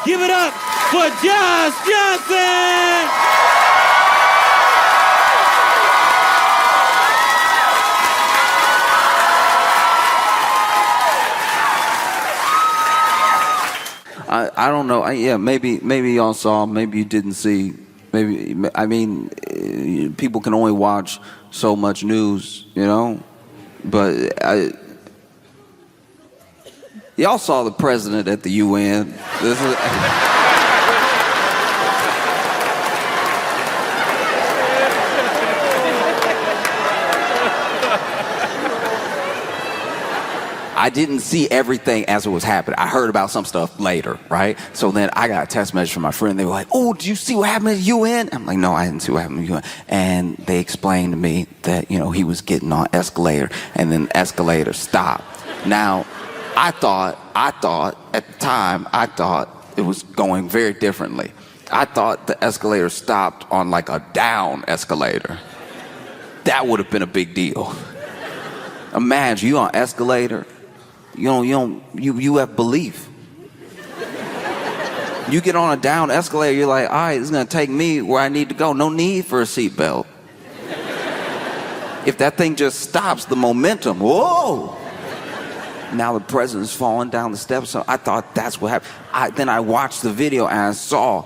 Give it up for Josh Johnson! I don't know. Yeah, maybe y'all saw, maybe you didn't see. Maybe, I mean, people can only watch so much news, you know? But y'all saw the president at the UN. This is... I didn't see everything as it was happening. I heard about some stuff later, right? So then I got a text message from my friend. They were like, oh, did you see what happened at the UN? I'm like, no, I didn't see what happened at the UN. And they explained to me that, you know, he was getting on escalator and then the escalator stopped. Now, I thought at the time, I thought it was going very differently. I thought the escalator stopped on like a down escalator. That would have been a big deal. Imagine you on escalator. You have belief. You get on a down escalator, you're like, all right, it's gonna take me where I need to go. No need for a seatbelt. If that thing just stops, the momentum, whoa! Now the president's falling down the steps. So I thought that's what happened. Then I watched the video and I saw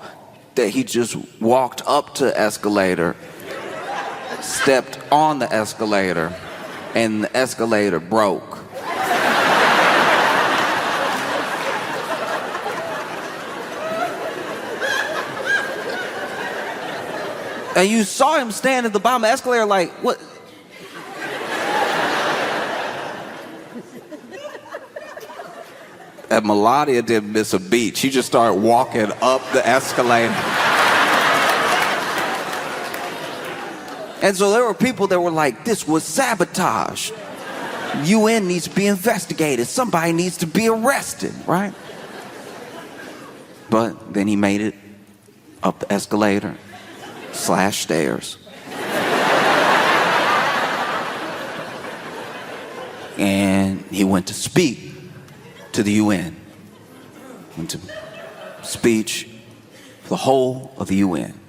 that he just walked up to the escalator, stepped on the escalator, and the escalator broke. And you saw him stand at the bottom of the escalator like, what? And Melania didn't miss a beat. She just started walking up the escalator. And so there were people that were like, this was sabotage. UN needs to be investigated. Somebody needs to be arrested, right? But then he made it up the escalator / stairs. And he went to speak to the UN. Went to speech for the whole of the UN.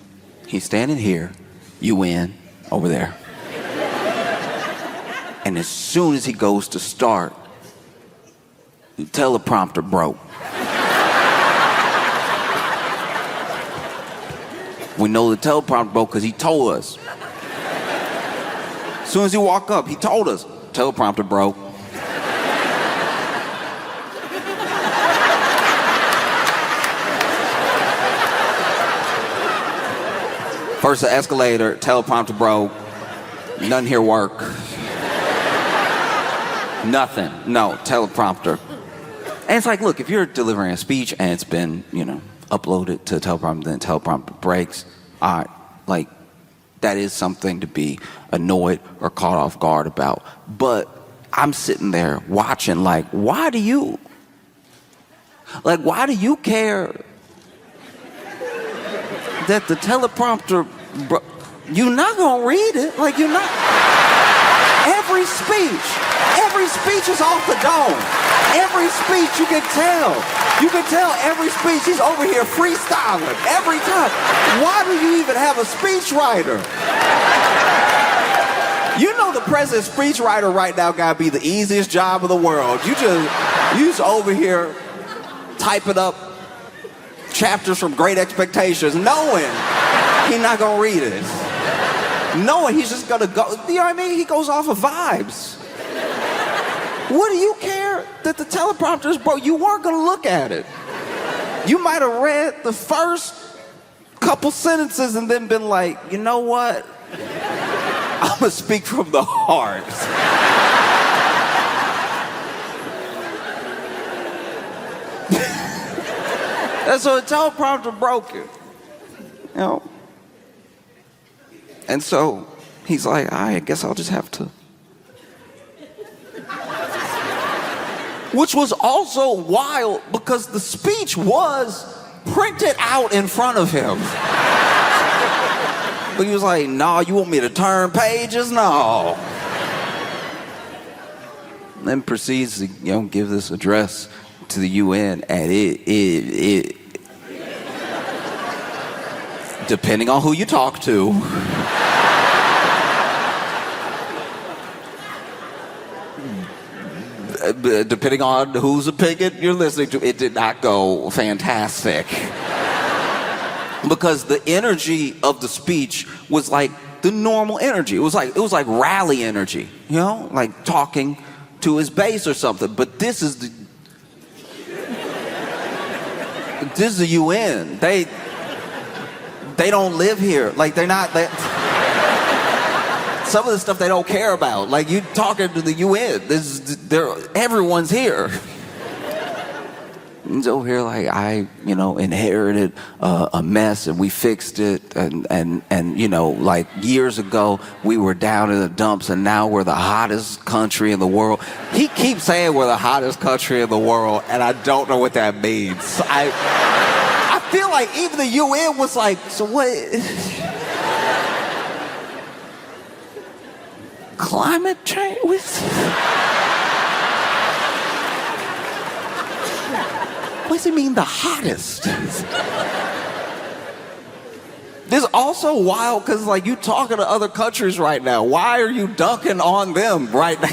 He's standing here, UN, over there. And as soon as he goes to start, the teleprompter broke. We know the teleprompter broke because he told us. As soon as he walked up, he told us, teleprompter broke. First the escalator, teleprompter broke. Nothing here work. Nothing. No, teleprompter. And it's like, look, if you're delivering a speech and it's been, you know, uploaded to the teleprompter, then the teleprompter breaks, all right, like, that is something to be annoyed or caught off guard about. But I'm sitting there watching like, why do you care that the teleprompter, you're not gonna read it, like you're not. Every speech is off the dome. Every speech you can tell every speech he's over here freestyling every time. Why do you even have a speechwriter? You know the president's speechwriter right now gotta be the easiest job in the world. You just over here typing up chapters from Great Expectations, knowing he's not gonna read it. Knowing he's just gonna go, you know what I mean? He goes off of vibes. What do you care that the teleprompter's broke? You weren't gonna look at it. You might have read the first couple sentences and then been like, you know what? I'm gonna speak from the heart. And so the teleprompter broke it, you know? And so he's like, I guess I'll just have to. Which was also wild because the speech was printed out in front of him. But he was like, no, you want me to turn pages? No. Then proceeds to, you know, give this address to the UN, and depending on who you talk to. Depending on whose opinion you're listening to, it did not go fantastic. Because the energy of the speech was like the normal energy. It was like rally energy, you know, like talking to his base or something. But this is the UN. They don't live here. Like some of the stuff they don't care about. Like you talking to the UN. Everyone's here. He's over here like I inherited a mess and we fixed it and like years ago we were down in the dumps and now we're the hottest country in the world. He keeps saying we're the hottest country in the world and I don't know what that means. I feel like even the UN was like, so what? Climate change? What does it mean the hottest? This is also wild because like you talking to other countries right now. Why are you dunking on them right now?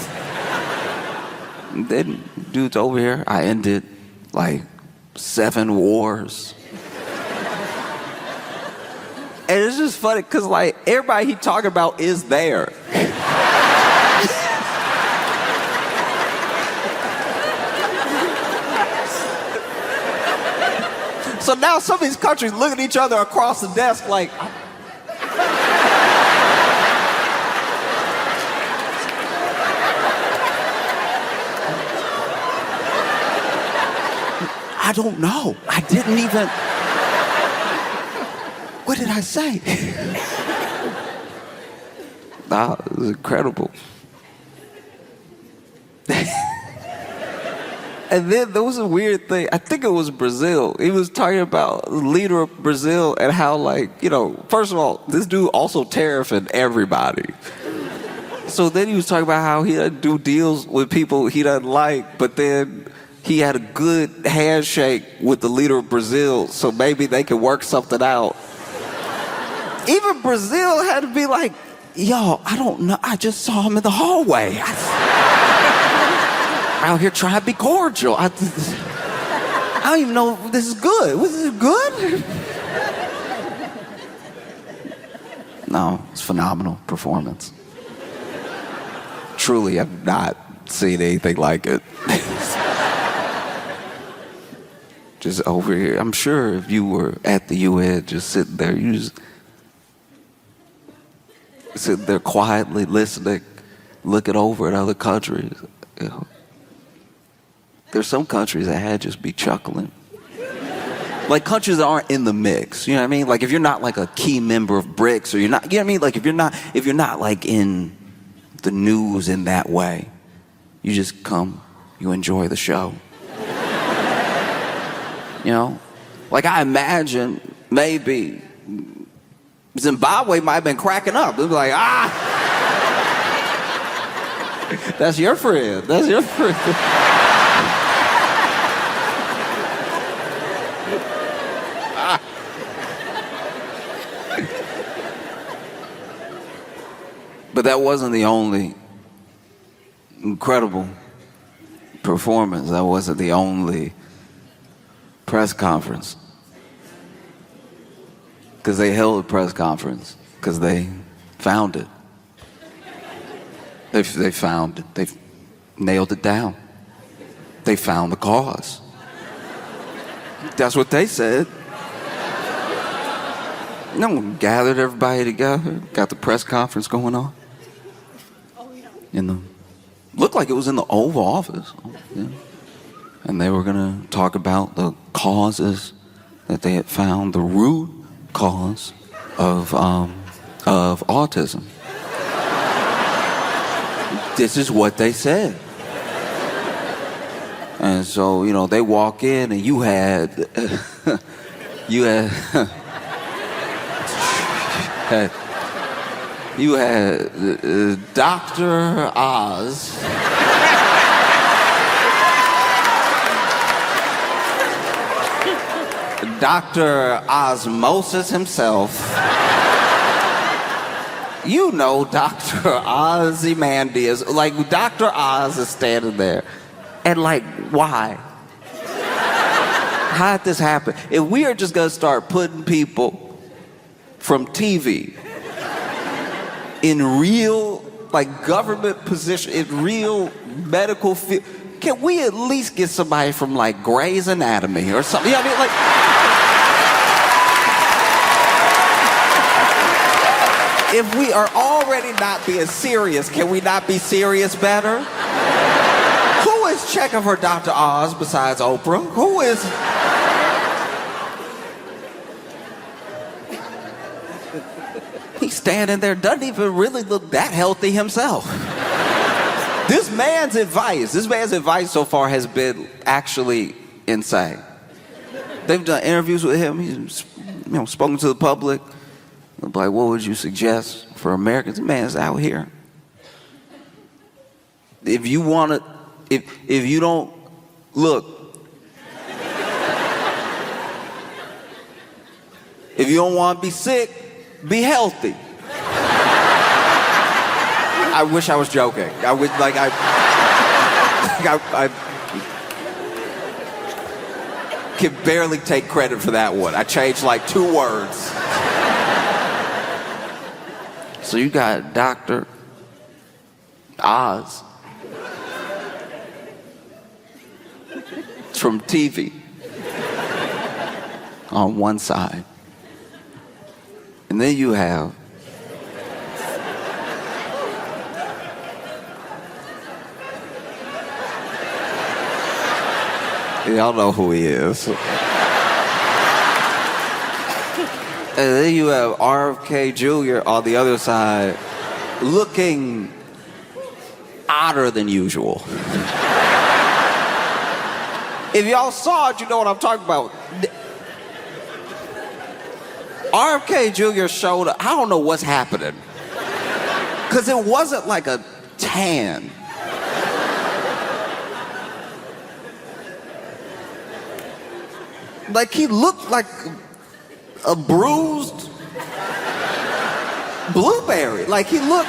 Then dudes over here, I ended like 7 wars. And it's just funny because like everybody he talking about is there. So now some of these countries look at each other across the desk like, I don't know. I didn't even, what did I say? Nah, it was incredible. And then there was a weird thing. I think it was Brazil. He was talking about the leader of Brazil and how, like, first of all, this dude also tariffing everybody. So then he was talking about how he doesn't do deals with people he doesn't like, but then he had a good handshake with the leader of Brazil, so maybe they could work something out. Even Brazil had to be like, yo, I don't know. I just saw him in the hallway. Out here trying to be cordial. I don't even know if this is good. Was this good? No, it's phenomenal performance. Truly, I've not seen anything like it. Just over here. I'm sure if you were at the UN just sitting there, you just sitting there quietly listening, looking over at other countries. There's some countries that had just be chuckling. Like countries that aren't in the mix, you know what I mean? Like if you're not like a key member of BRICS or you're not, you know what I mean? Like if you're not like in the news in that way, you just come, you enjoy the show. You know? Like I imagine maybe Zimbabwe might have been cracking up. They'd be like, that's your friend. That's your friend. But that wasn't the only incredible performance. That wasn't the only press conference. Because they held a press conference. Because they found it. They found it. They nailed it down. They found the cause. That's what they said. Gathered everybody together. Got the press conference going on. Looked like it was in the Oval Office. Yeah. And they were going to talk about the causes that they had found, the root cause of autism. This is what they said. And so, they walk in and you had Dr. Oz. Dr. Osmosis himself. You know Dr. Ozymandias. Like, Dr. Oz is standing there. And like, why? How did this happen? If we are just gonna start putting people from TV in real, like, government position, in real medical field, can we at least get somebody from, like, Grey's Anatomy or something? You know what I mean? Like, if we are already not being serious, can we not be serious better? Who is checking for Dr. Oz besides Oprah? Who is... He's standing there, doesn't even really look that healthy himself. This man's advice so far has been actually insane. They've done interviews with him. He's, spoken to the public. Like, what would you suggest for Americans? The man's out here. If you want to, if you don't, look. If you don't want to be sick, be healthy. I wish I was joking. I would, like, I can barely take credit for that one. I changed like 2 words. So you got Dr. Oz from TV on one side. And then you have y'all know who he is. And then you have RFK Jr. on the other side, looking odder than usual. If y'all saw it, you know what I'm talking about. RFK Jr. showed up. I don't know what's happening. Because it wasn't like a tan. Like, he looked like a bruised blueberry. Like, he looked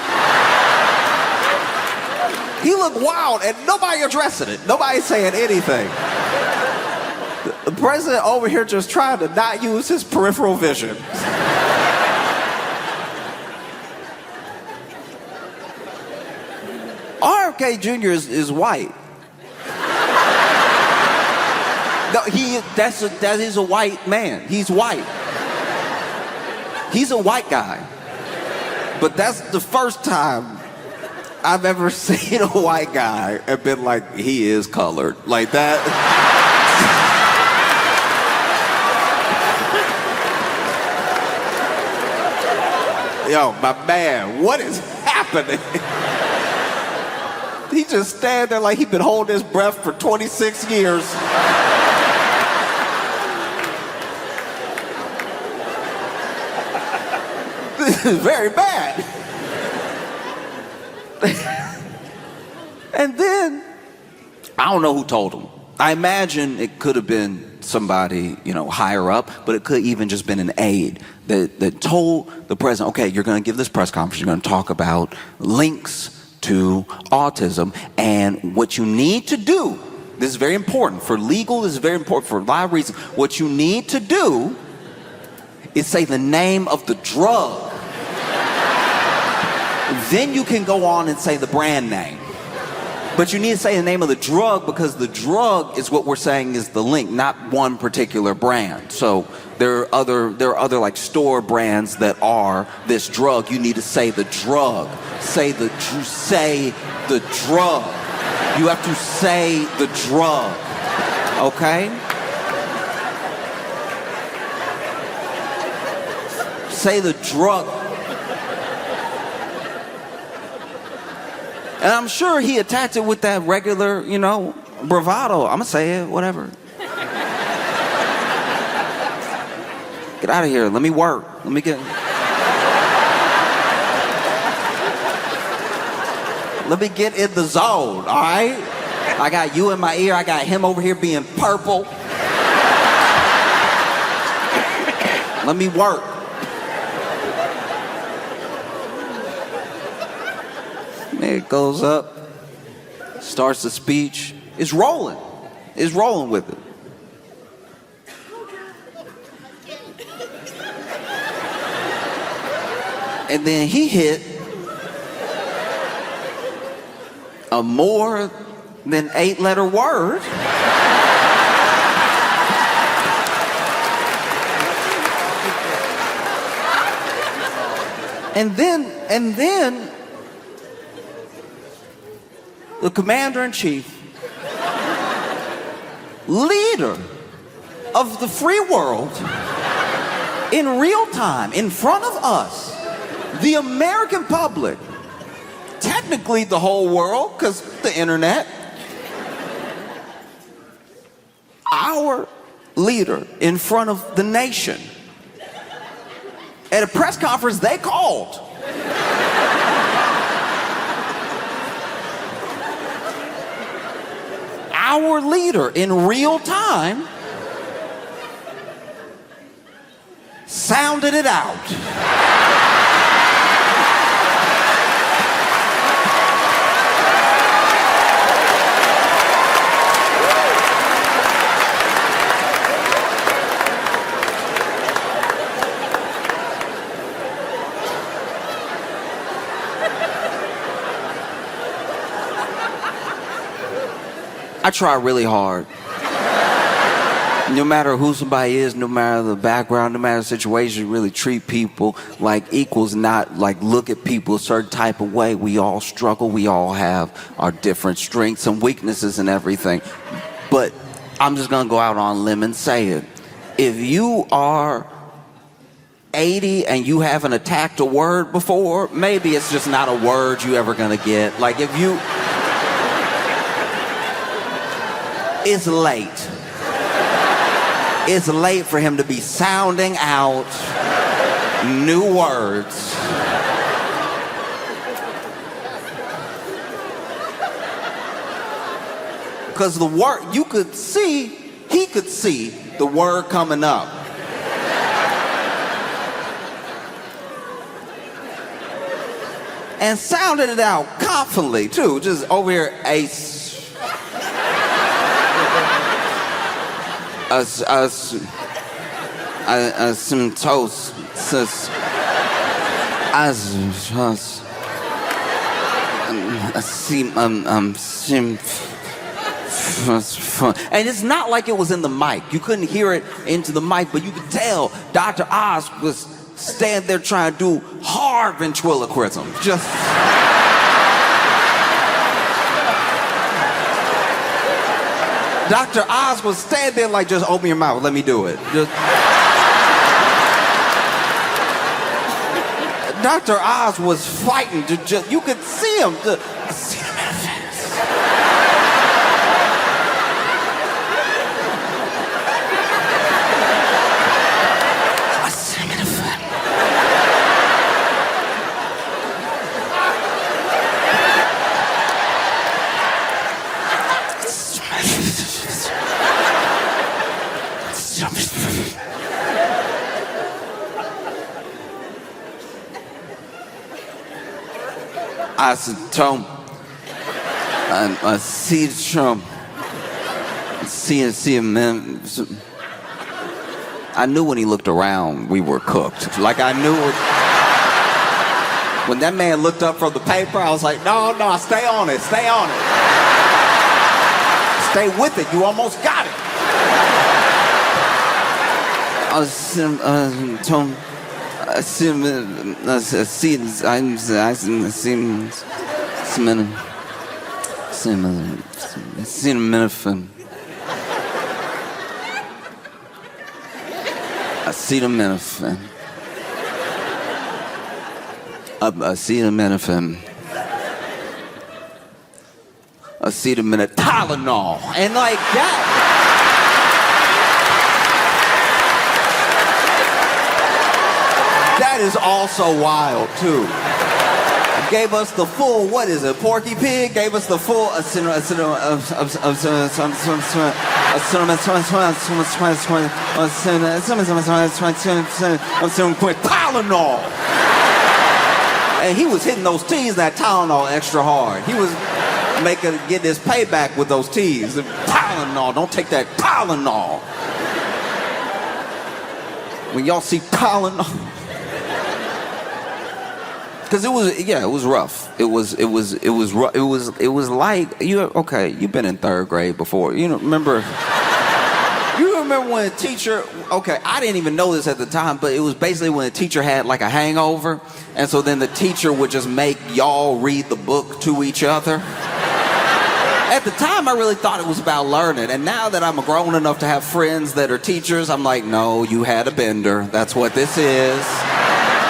wild, and nobody addressing it. Nobody saying anything. The president over here just trying to not use his peripheral vision. RFK Jr. is white. No, that is a white man. He's white. He's a white guy. But that's the first time I've ever seen a white guy and been like, he is colored. Like that. Yo, my man, what is happening? He just stand there like he's been holding his breath for 26 years. This is very bad. And then, I don't know who told him. I imagine it could have been somebody, higher up, but it could even just been an aide that told the president, okay, you're going to give this press conference, you're going to talk about links to autism, and what you need to do, this is very important, for legal, this is very important for a lot of reasons, what you need to do is say the name of the drug. Then you can go on and say the brand name. But you need to say the name of the drug, because the drug is what we're saying is the link, not one particular brand. So there are other like store brands that are this drug. You need to say the drug. Say the drug. You have to say the drug. Okay? Say the drug. And I'm sure he attacked it with that regular, bravado. I'm gonna say it, whatever. Get out of here. Let me work. Let me get in the zone, all right? I got you in my ear. I got him over here being purple. Let me work. Man goes up, starts the speech. It's rolling. It's rolling with it. And then he hit a more than 8-letter word. And then the commander-in-chief, leader of the free world, in real time, in front of us, the American public, technically the whole world, because the internet, our leader in front of the nation, at a press conference they called. Our leader in real time sounded it out. I try really hard. No matter who somebody is, no matter the background, no matter the situation, really treat people like equals, not like look at people a certain type of way. We all struggle. We all have our different strengths and weaknesses and everything. But I'm just going to go out on a limb and say it. If you are 80 and you haven't attacked a word before, maybe it's just not a word you ever going to get. Like if you... It's late. It's late for him to be sounding out new words. Because the word, he could see the word coming up. And sounded it out confidently, too. Just over here, some toast, and it's not like it was in the mic. You couldn't hear it into the mic, but you could tell Dr. Oz was standing there trying to do hard ventriloquism. Just... Dr. Oz was standing there like, just open your mouth, let me do it. Just... Dr. Oz was fighting to just, you could see him. See him in the face. I see him in the face. I said, Tom, I see Trump. See him, man. I knew when he looked around, we were cooked. Like I knew it. When that man looked up from the paper, I was like, no, stay on it, stay on it. Stay with it, you almost got it. I was, Tom, I see him, I see him in a film. I see him in a film. I see him in a film. I see him in a Tylenol. And like that. That is also wild, too. Gave us the full, what is it, Porky Pig? Gave us the full... Tylenol. And he was hitting those T's, that Tylenol, extra hard. He was getting his payback with those T's. Tylenol, don't take that Tylenol. When y'all see Tylenol, because it was rough. It was rough. It was like you've been in third grade before. Remember when a teacher, I didn't even know this at the time, but it was basically when a teacher had like a hangover, and so then the teacher would just make y'all read the book to each other. At the time, I really thought it was about learning, and now that I'm grown enough to have friends that are teachers, I'm like, no, you had a bender. That's what this is.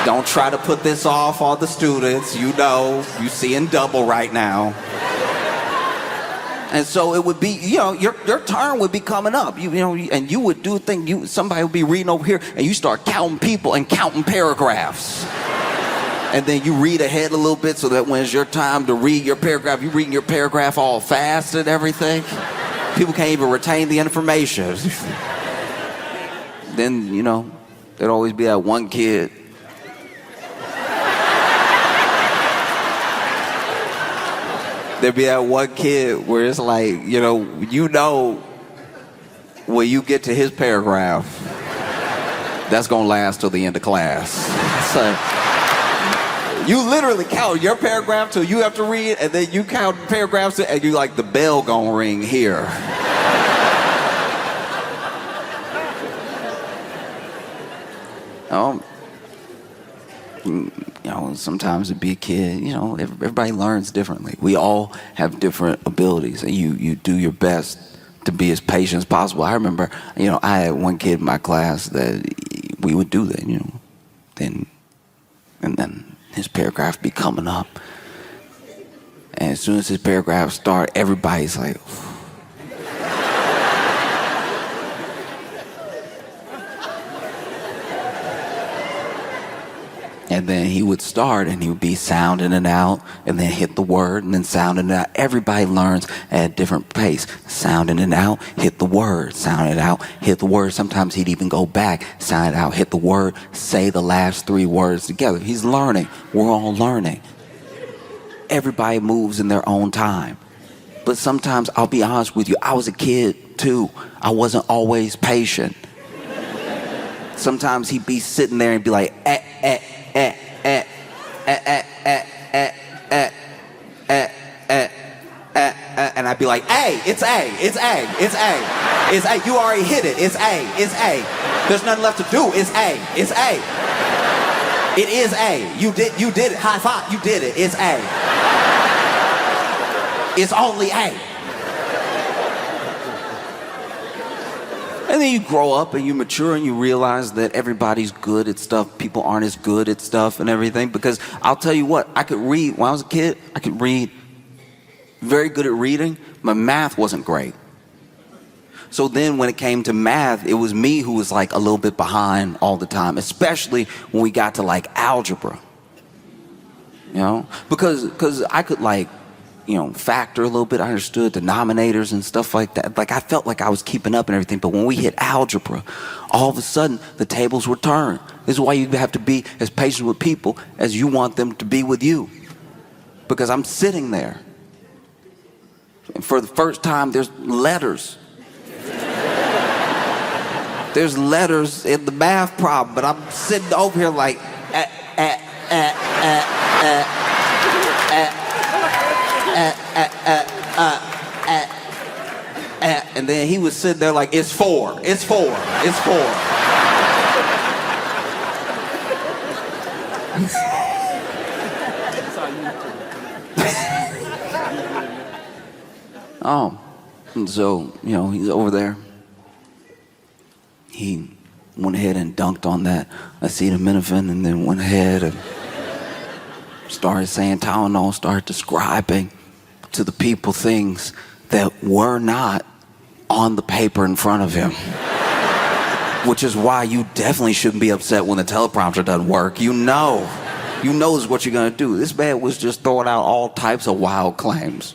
Don't try to put this off on the students. You seeing double right now. And so it would be, your turn would be coming up. And you would do a thing. Somebody would be reading over here, and you start counting people and counting paragraphs. And then you read ahead a little bit so that when it's your time to read your paragraph, you're reading your paragraph all fast and everything. People can't even retain the information. Then, there'd always be that one kid. There'd be that one kid where it's like, when you get to his paragraph, that's going to last till the end of class. So you literally count your paragraph till you have to read, and then you count paragraphs, and you like, the bell gonna ring here. Sometimes to be a kid, everybody learns differently. We all have different abilities, and you do your best to be as patient as possible. I remember, I had one kid in my class that we would do that, and then his paragraph be coming up, and as soon as his paragraph start, everybody's like, and then he would start, and he would be sounding it out, and then hit the word, and then sounding it out. Everybody learns at a different pace. Sounding it out, hit the word. Sound it out, hit the word. Sometimes he'd even go back, sound it out, hit the word, say the last 3 words together. He's learning. We're all learning. Everybody moves in their own time. But sometimes, I'll be honest with you, I was a kid too. I wasn't always patient. Sometimes he'd be sitting there and be like, and I'd be like, A, it's A, it's A, it's A, it's A. You already hit it. It's A, it's A. There's nothing left to do. It's A, it's A. It is A. You did it. High five. You did it. It's A. It's only A. And then you grow up and you mature and you realize that everybody's good at stuff. People aren't as good at stuff and everything. Because I'll tell you what, I could read, when I was a kid, I could read, very good at reading. My math wasn't great. So then when it came to math, it was me who was like a little bit behind all the time, especially when we got to like algebra. Because I could factor a little bit. I understood denominators and stuff like that. Like I felt like I was keeping up and everything. But when we hit algebra, all of a sudden the tables were turned. This is why you have to be as patient with people as you want them to be with you. Because I'm sitting there, and for the first time, there's letters. There's letters in the math problem, but I'm sitting over here like, and then he was sitting there like, it's 4, it's 4, it's 4. And so, he's over there. He went ahead and dunked on that acetaminophen, and then went ahead and started saying Tylenol, started describing to the people things that were not on the paper in front of him. Which is why you definitely shouldn't be upset when the teleprompter doesn't work. You know is what you're gonna do. This man was just throwing out all types of wild claims.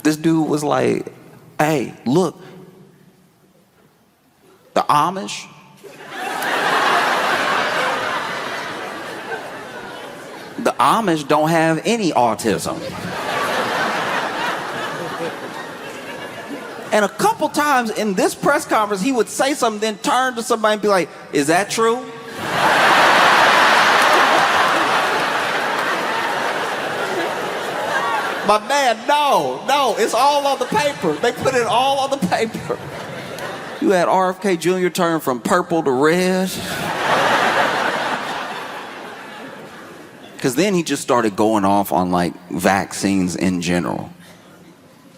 This dude was like, hey, look, The Amish? The Amish don't have any autism. And a couple times in this press conference, he would say something, then turn to somebody and be like, is that true? My man, no, it's all on the paper. They put it all on the paper. You had RFK Jr. turn from purple to red. Because then he just started going off on like vaccines in general.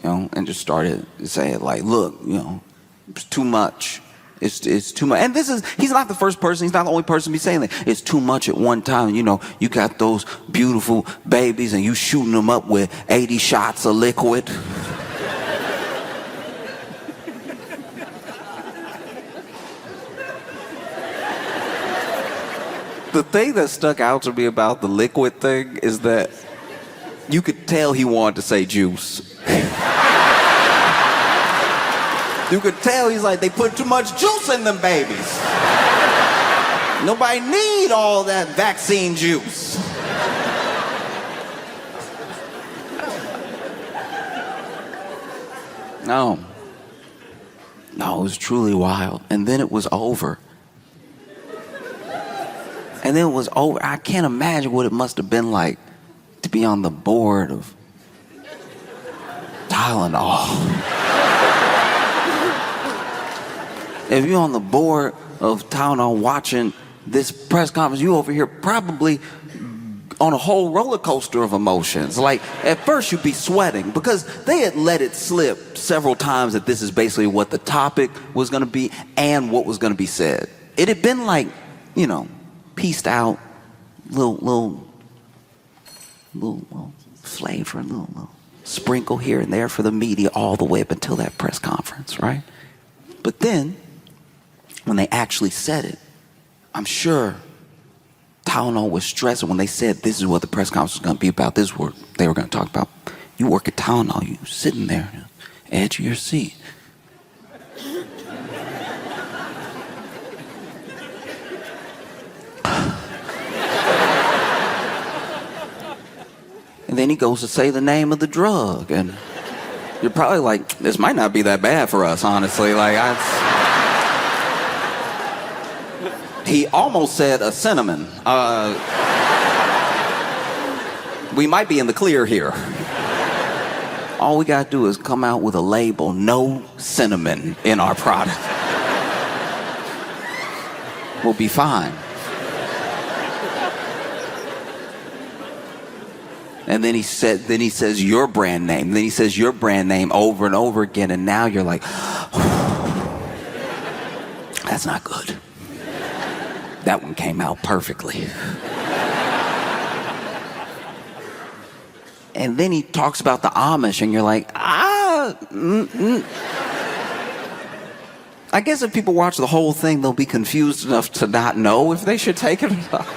You know, and just started saying like, look, you know, it's too much. It's too much. And he's not the first person, he's not the only person to be saying that. It's too much at one time. You know, you got those beautiful babies and you shooting them up with 80 shots of liquid. The thing that stuck out to me about the liquid thing is that you could tell he wanted to say juice. You could tell he's like, they put too much juice in them babies. Nobody need all that vaccine juice. No, it was truly wild. And then it was over. And then it was over. I can't imagine what it must have been like to be on the board of Tylenol. If you're on the board of Tylenol watching this press conference, you over here probably on a whole roller coaster of emotions. Like, at first you'd be sweating because they had let it slip several times that this is basically what the topic was going to be and what was going to be said. It had been like, you know, pieced out, little flavor, little sprinkle here and there for the media all the way up until that press conference, right? But then, when they actually said it, I'm sure Tylenol was stressing when they said this is what the press conference was going to be about. This is what they were going to talk about. You work at Tylenol, you sitting there, edge of your seat. And then he goes to say the name of the drug, and you're probably like, this might not be that bad for us, honestly. Like, he almost said a cinnamon. We might be in the clear here. All we gotta do is come out with a label, no cinnamon in our product. We'll be fine. And then he says your brand name. Then he says your brand name over and over again. And now you're like, that's not good. That one came out perfectly. And then he talks about the Amish, and you're like, I guess if people watch the whole thing, they'll be confused enough to not know if they should take it or not.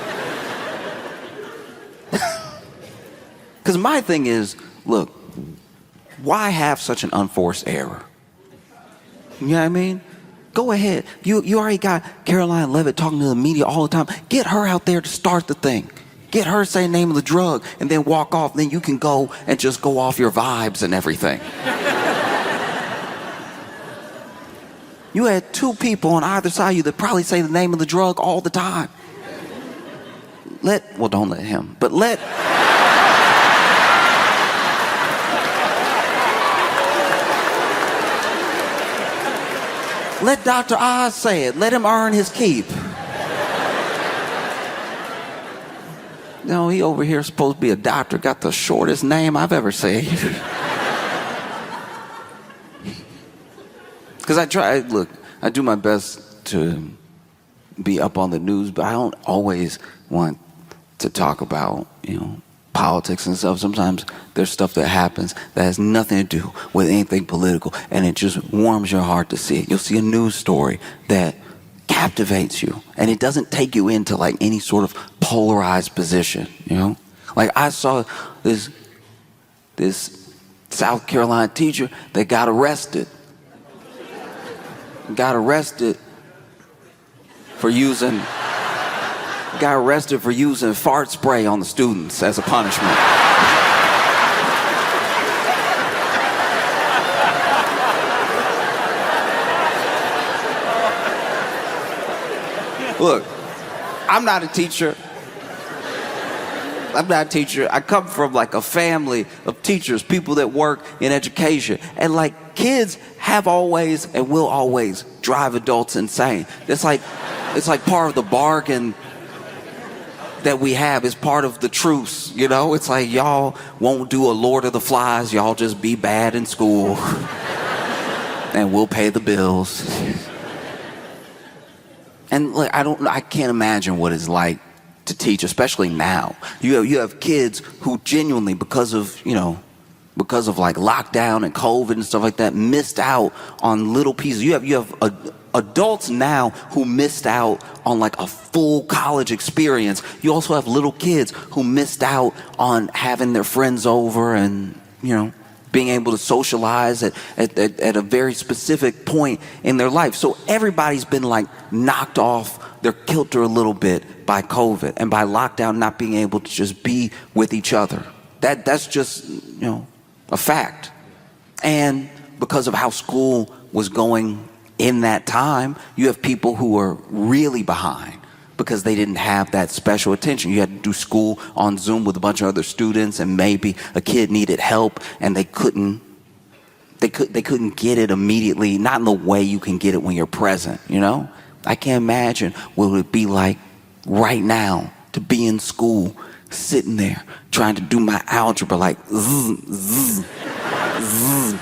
Because my thing is, look, why have such an unforced error? You know what I mean? Go ahead. You already got Caroline Levitt talking to the media all the time. Get her out there to start the thing. Get her to say the name of the drug and then walk off. Then you can go and just go off your vibes and everything. You had two people on either side of you that probably say the name of the drug all the time. Don't let him, but let Dr. Oz say it. Let him earn his keep. No, he over here supposed to be a doctor. Got the shortest name I've ever seen. Because I do my best to be up on the news, but I don't always want to talk about, politics and stuff. Sometimes there's stuff that happens that has nothing to do with anything political, and it just warms your heart to see it. You'll see a news story that captivates you, and it doesn't take you into like any sort of polarized position, Like I saw this South Carolina teacher that got arrested got arrested for using fart spray on the students as a punishment. Look, I'm not a teacher. I come from like a family of teachers, people that work in education. And like kids have always and will always drive adults insane. It's like part of the bargain that we have. Is part of the truce, you know? It's like y'all won't do a Lord of the Flies. Y'all just be bad in school and we'll pay the bills. And like, I can't imagine what it's like to teach, especially now. You have kids who genuinely, because of like lockdown and COVID and stuff like that, missed out on little pieces. You have adults now who missed out on like a full college experience. You also have little kids who missed out on having their friends over and, being able to socialize at a very specific point in their life. So everybody's been like knocked off their kilter a little bit by COVID and by lockdown, not being able to just be with each other. That's just, a fact. And because of how school was going in that time, you have people who are really behind because they didn't have that special attention. You had to do school on Zoom with a bunch of other students, and maybe a kid needed help and they couldn't get it immediately, not in the way you can get it when you're present, I can't imagine what it would be like right now to be in school, sitting there trying to do my algebra like zzz, zzz, zzz,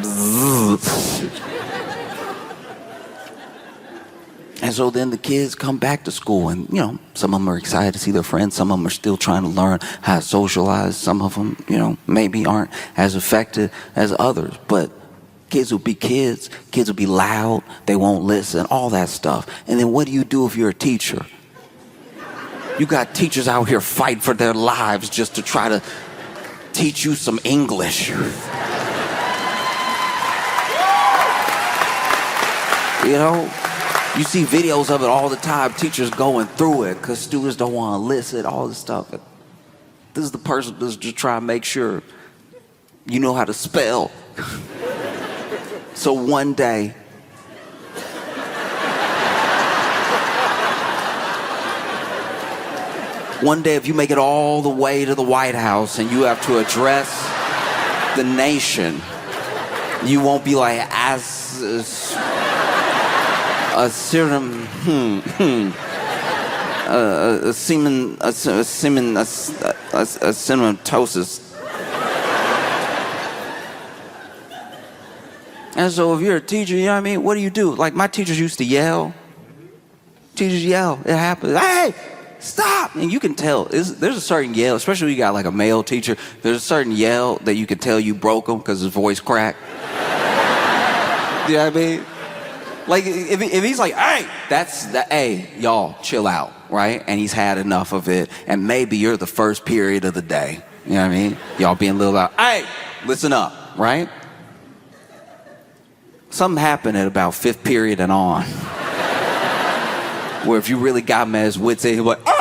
zzz. And so then the kids come back to school and, some of them are excited to see their friends. Some of them are still trying to learn how to socialize. Some of them, maybe aren't as affected as others. But kids will be kids. Kids will be loud. They won't listen, all that stuff. And then what do you do if you're a teacher? You got teachers out here fighting for their lives just to try to teach you some English. You see videos of it all the time, teachers going through it because students don't want to listen, all this stuff. This is the person that's just trying to make sure you know how to spell. So one day, if you make it all the way to the White House and you have to address the nation, you won't be like, cinematosis. And so if you're a teacher, you know what I mean? What do you do? Like my teachers used to yell. Teachers yell. It happens. Hey, stop! And you can tell. There's a certain yell, especially when you got like a male teacher. There's a certain yell that you can tell you broke him because his voice cracked. You know what I mean? Like, if he's like, hey, hey, y'all, chill out, right? And he's had enough of it, and maybe you're the first period of the day. You know what I mean? Y'all being a little loud. Hey, listen up, right? Something happened at about 5th period and on, where if you really got him at his wits' end, he'd be like, hey!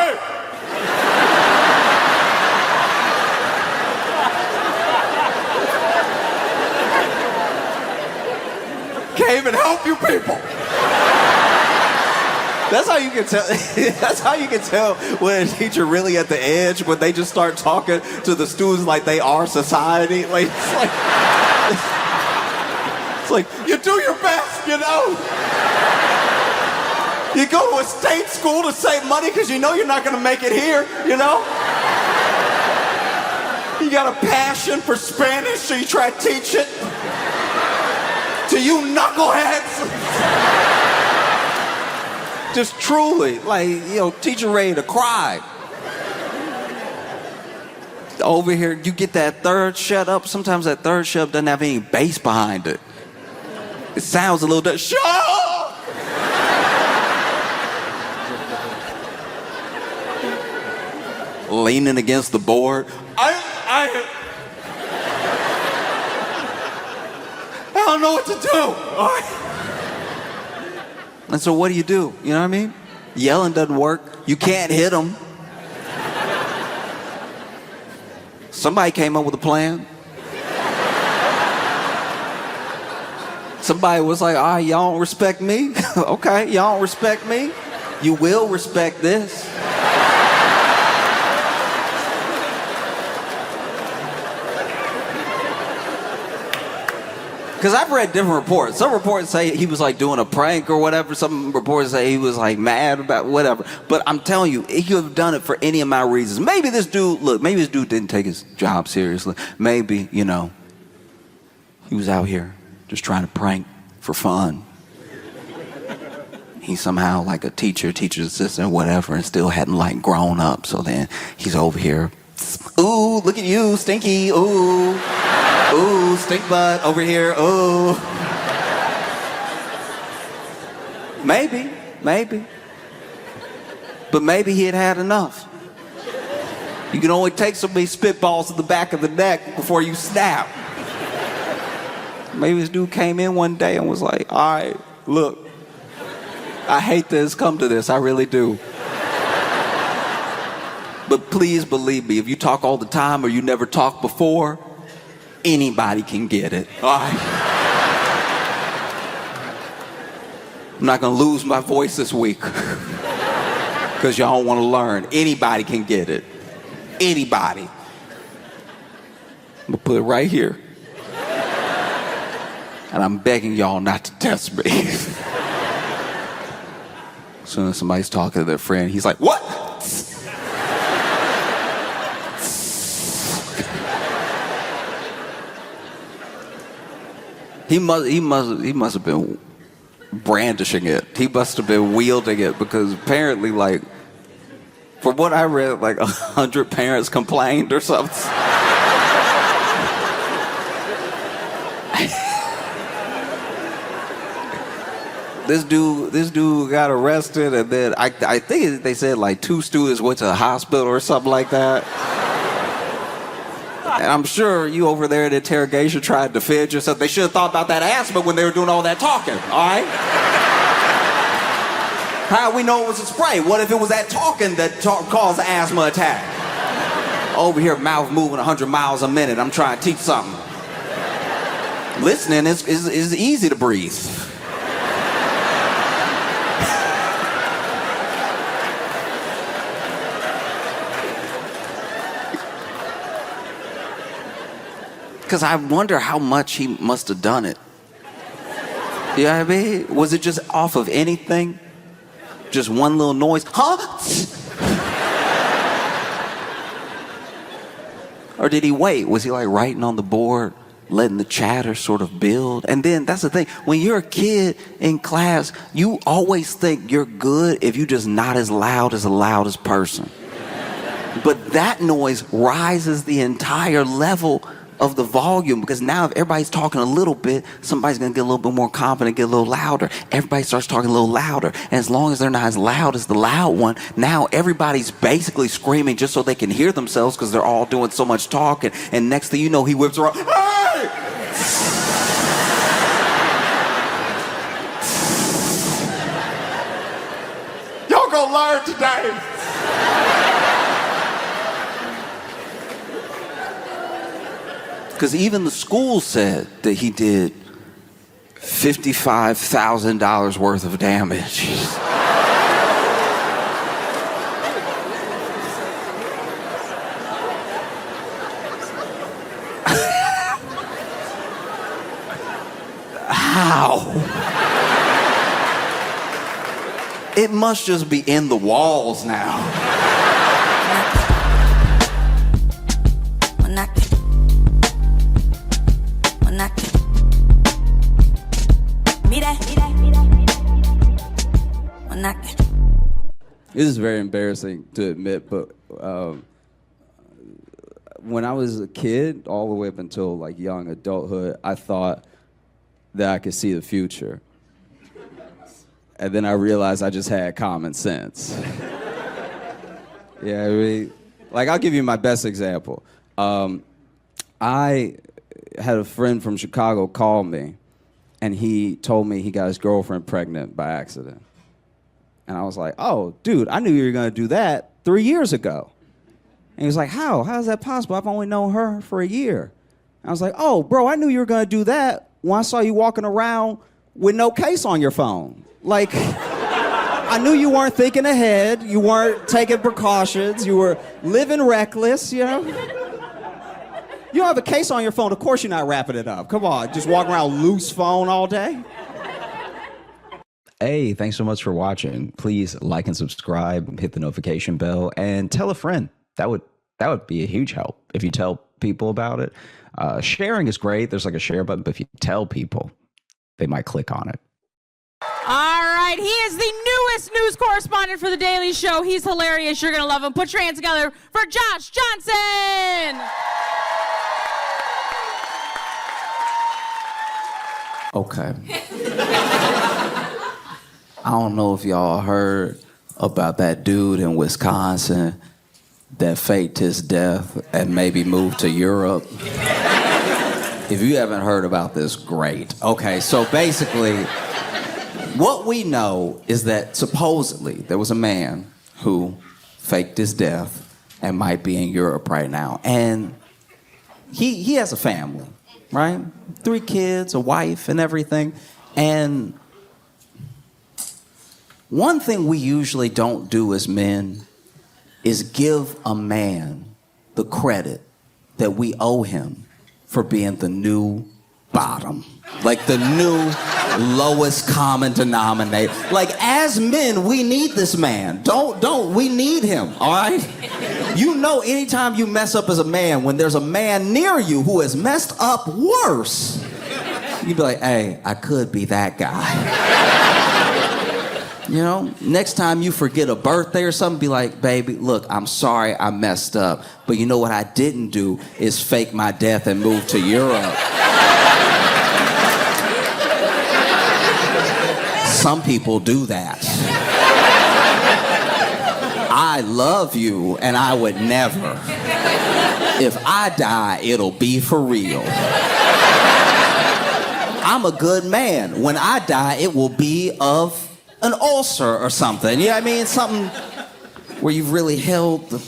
Can't even help you people. That's how you can tell. That's how you can tell when a teacher really at the edge, when they just start talking to the students like they are society. Like it's like you do your best, You go to a state school to save money because you know you're not going to make it here. You got a passion for Spanish, so you try to teach it to you knuckleheads. Just truly, teacher ready to cry. Over here, you get that third shut up. Sometimes that third shut up doesn't have any bass behind it. It sounds a little shut up! Leaning against the board. I don't know what to do. And so what do? You know what I mean? Yelling doesn't work. You can't hit them. Somebody came up with a plan. Somebody was like, all right, y'all don't respect me? Okay, y'all don't respect me? You will respect this. Because I've read different reports. Some reports say he was like doing a prank or whatever. Some reports say he was like mad about whatever. But I'm telling you, he could have done it for any amount of reasons. Maybe this dude didn't take his job seriously. Maybe, he was out here just trying to prank for fun. He's somehow like a teacher's assistant, whatever, and still hadn't like grown up. So then he's over here. Ooh, look at you, stinky. Ooh. Ooh, stink butt over here. Ooh. Maybe. But maybe he had enough. You can only take so many spitballs to the back of the neck before you snap. Maybe this dude came in one day and was like, all right, look, I hate that it's come to this. I really do. But please believe me, if you talk all the time or you never talked before, anybody can get it. All right? I'm not going to lose my voice this week because y'all don't want to learn. Anybody can get it. Anybody. I'm going to put it right here. And I'm begging y'all not to test me. As soon as somebody's talking to their friend, he's like, what? He must have been brandishing it. He must have been wielding it because apparently, like, from what I read, like 100 parents complained or something. This dude got arrested, and then I think they said like 2 students went to the hospital or something like that. And I'm sure you over there in interrogation tried to defend yourself. They should have thought about that asthma when they were doing all that talking, all right? How do we know it was a spray? What if it was that talking that caused the asthma attack? Over here, mouth moving 100 miles a minute. I'm trying to teach something. Listening is easy to breathe. Because I wonder how much he must have done it. You know what I mean? Was it just off of anything? Just one little noise? Huh? Or did he wait? Was he like writing on the board, letting the chatter sort of build? And then that's the thing. When you're a kid in class, you always think you're good if you're just not as loud as the loudest person. But that noise rises the entire level of the volume, because now if everybody's talking a little bit, somebody's going to get a little bit more confident, get a little louder. Everybody starts talking a little louder. And as long as they're not as loud as the loud one, now everybody's basically screaming just so they can hear themselves because they're all doing so much talking. And next thing you know, he whips around, hey! Y'all gonna learn today. Because even the school said that he did $55,000 worth of damage. How? It must just be in the walls now. This is very embarrassing to admit, but when I was a kid, all the way up until like young adulthood, I thought that I could see the future. And then I realized I just had common sense. Yeah, I mean, like I'll give you my best example. I had a friend from Chicago call me, and he told me he got his girlfriend pregnant by accident. And I was like, oh, dude, I knew you were going to do that 3 years ago. And he was like, how? How is that possible? I've only known her for a year. And I was like, oh, bro, I knew you were going to do that when I saw you walking around with no case on your phone. Like, I knew you weren't thinking ahead. You weren't taking precautions. You were living reckless, you know? You don't have a case on your phone. Of course you're not wrapping it up. Come on, just walking around loose phone all day. Hey, thanks so much for watching. Please like and subscribe, hit the notification bell, and tell a friend. That would be a huge help if you tell people about it. Sharing is great. There's like a share button, but if you tell people, they might click on it. All right, he is the newest news correspondent for The Daily Show. He's hilarious. You're going to love him. Put your hands together for Josh Johnson. Okay. I don't know if y'all heard about that dude in Wisconsin that faked his death and maybe moved to Europe. If you haven't heard about this, great. Okay, so basically, what we know is that supposedly there was a man who faked his death and might be in Europe right now. And he has a family, right? 3 kids, a wife, and everything. And one thing we usually don't do as men is give a man the credit that we owe him for being the new bottom. Like the new lowest common denominator. Like, as men, we need this man. We need him, all right? You know, anytime you mess up as a man, when there's a man near you who has messed up worse, you'd be like, hey, I could be that guy. You know, next time you forget a birthday or something, be like, baby, look, I'm sorry I messed up, but you know what I didn't do is fake my death and move to Europe. Some people do that. I love you, and I would never. If I die, it'll be for real. I'm a good man. When I die, it will be of an ulcer or something. You know what I mean? Something where you've really held the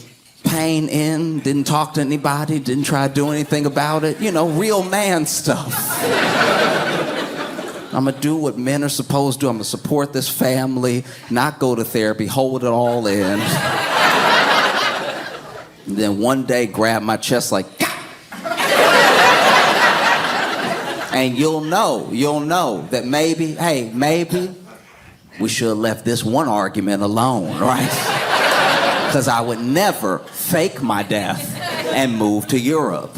pain in, didn't talk to anybody, didn't try to do anything about it. You know, real man stuff. I'm gonna do what men are supposed to do. I'm gonna support this family, not go to therapy, hold it all in. And then one day grab my chest like, and you'll know that maybe we should have left this one argument alone, right? Because I would never fake my death and move to Europe.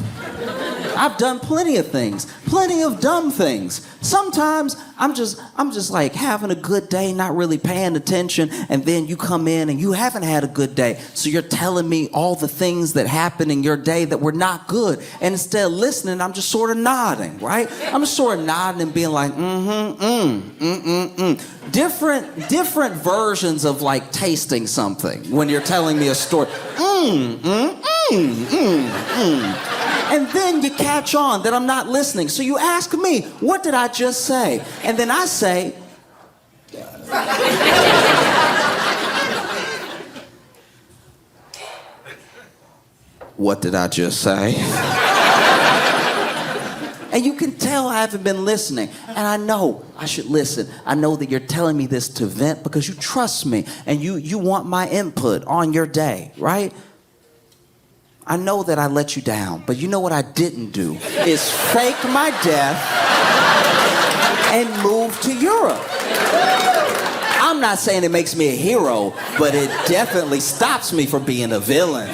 I've done plenty of things, plenty of dumb things. Sometimes I'm just like having a good day, not really paying attention, and then you come in and you haven't had a good day. So you're telling me all the things that happened in your day that were not good. And instead of listening, I'm just sort of nodding, right? I'm just sort of nodding and being like, Different versions of like tasting something when you're telling me a story. And then you catch on that I'm not listening. So you ask me, what did I just say? And then I say, what did I just say? And you can tell I haven't been listening. And I know I should listen. I know that you're telling me this to vent because you trust me and you want my input on your day, right? I know that I let you down, but you know what I didn't do is fake my death and move to Europe. I'm not saying it makes me a hero, but it definitely stops me from being a villain.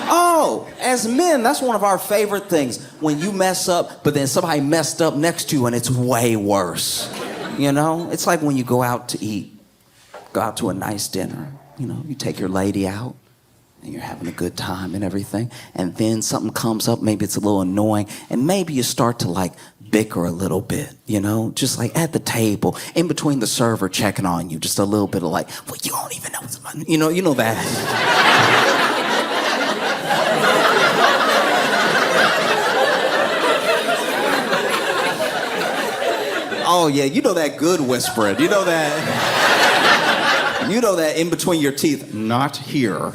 Oh, as men, that's one of our favorite things. When you mess up, but then somebody messed up next to you and it's way worse. You know, it's like when you go out to eat, go out to a nice dinner. You know, you take your lady out. And you're having a good time and everything, and then something comes up, maybe it's a little annoying, and maybe you start to like bicker a little bit, you know, just like at the table, in between the server checking on you, just a little bit of like, well, you don't even know what's about, you know that. Oh yeah, you know that good whispering. You know that. You know that in between your teeth. Not here.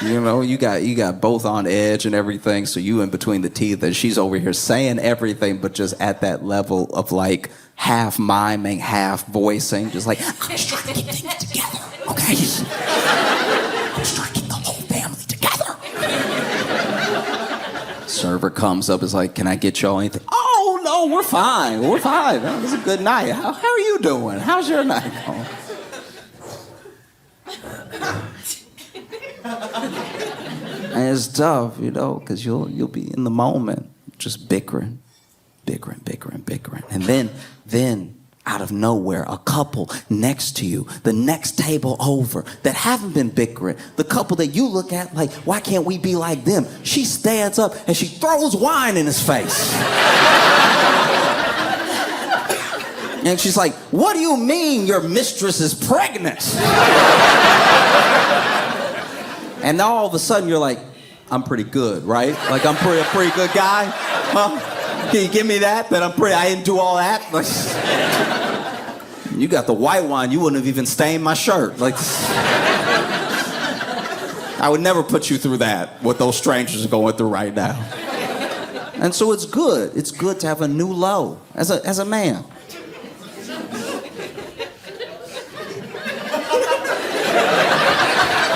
You know, you got both on edge and everything, so you in between the teeth, and she's over here saying everything, but just at that level of like half miming, half voicing, just like, I'm just trying to keep things together, okay? I'm just trying to keep the whole family together. Server comes up, is like, can I get y'all anything? Oh no, we're fine. We're fine. It was a good night. How are you doing? How's your night going? And it's tough, you know, because you'll be in the moment just bickering. And then out of nowhere, a couple next to you, the next table over, that haven't been bickering, the couple that you look at like, why can't we be like them? She stands up and she throws wine in his face. And she's like, what do you mean your mistress is pregnant? And now all of a sudden you're like, I'm pretty good, right? Like I'm a pretty good guy, huh? Can you give me that I didn't do all that? Like, you got the white wine, you wouldn't have even stained my shirt. Like, I would never put you through that, what those strangers are going through right now. And so it's good to have a new low as a man.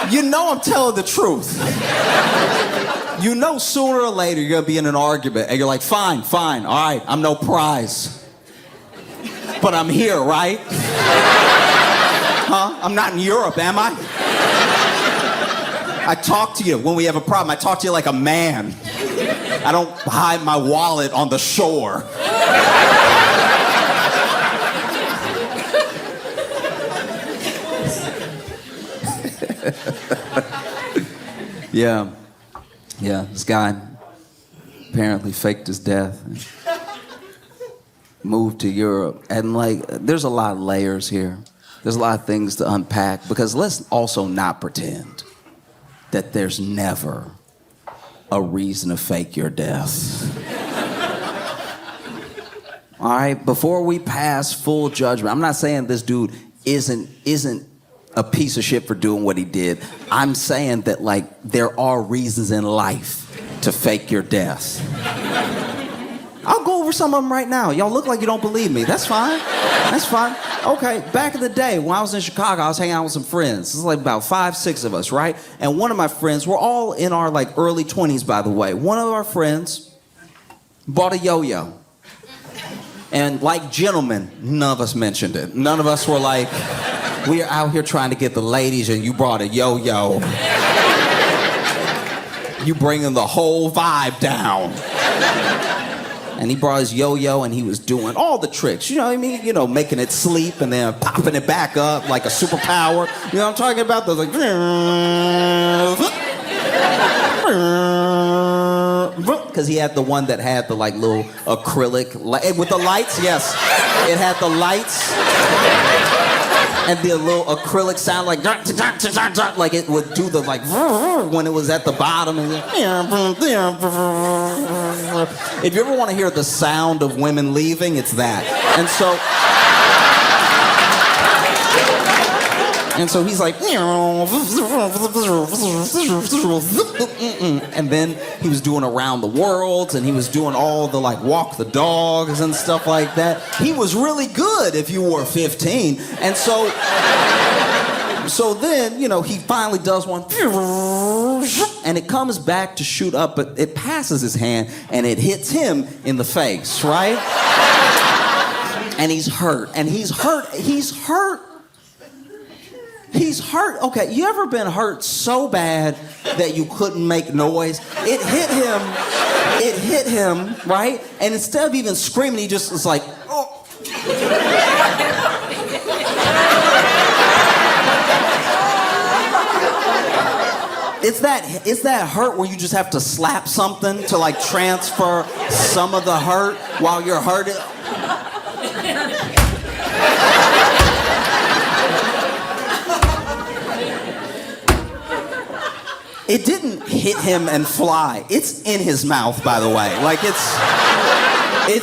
You know I'm telling the truth. You know sooner or later you're gonna be in an argument and you're like, fine, all right, I'm no prize. But I'm here, right? Huh? I'm not in Europe, am I? I talk to you when we have a problem. I talk to you like a man. I don't hide my wallet on the shore. Yeah, this guy apparently faked his death and moved to Europe. And like, there's a lot of layers here. There's a lot of things to unpack, because let's also not pretend that there's never a reason to fake your death. All right, before we pass full judgment, I'm not saying this dude isn't a piece of shit for doing what he did. I'm saying that, like, there are reasons in life to fake your death. I'll go over some of them right now. Y'all look like you don't believe me. That's fine. Okay, back in the day, when I was in Chicago, I was hanging out with some friends. This is like about 5, 6 of us, right? And one of my friends, we're all in our like early 20s, by the way. One of our friends bought a yo-yo. And like gentlemen, none of us mentioned it. None of us were like, we're out here trying to get the ladies and you brought a yo-yo. You bringing the whole vibe down. And he brought his yo-yo and he was doing all the tricks. You know what I mean? You know, making it sleep and then popping it back up like a superpower. You know what I'm talking about? Those like... Because he had the one that had the like little acrylic... with the lights, yes. It had the lights. And the little acrylic sound like it would do the like when it was at the bottom. And if you ever want to hear the sound of women leaving, it's that. And so he's like, and then he was doing Around the World, and he was doing all the like Walk the Dogs and stuff like that. He was really good if you were 15. And so then, you know, he finally does one, and it comes back to shoot up, but it passes his hand and it hits him in the face, right? And he's hurt. Okay, you ever been hurt so bad that you couldn't make noise? It hit him, right? And instead of even screaming, he just was like, oh. It's that hurt where you just have to slap something to like transfer some of the hurt while you're hurting. It didn't hit him and fly. It's in his mouth, by the way. Like it's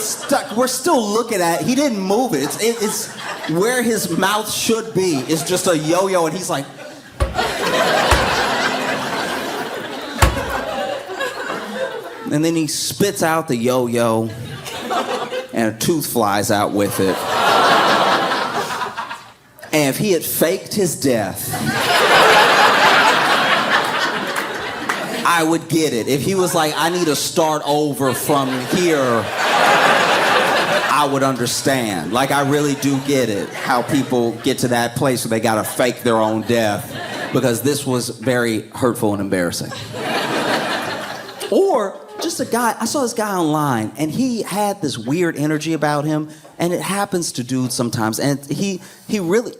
stuck. We're still looking at it. He didn't move it. It's where his mouth should be. It's just a yo-yo, and he's like. And then he spits out the yo-yo, and a tooth flies out with it. And if he had faked his death, I would get it. If he was like, I need to start over from here, I would understand. Like, I really do get it, how people get to that place where they gotta fake their own death, because this was very hurtful and embarrassing. Or just a guy, I saw this guy online, and he had this weird energy about him, and it happens to dudes sometimes, and he was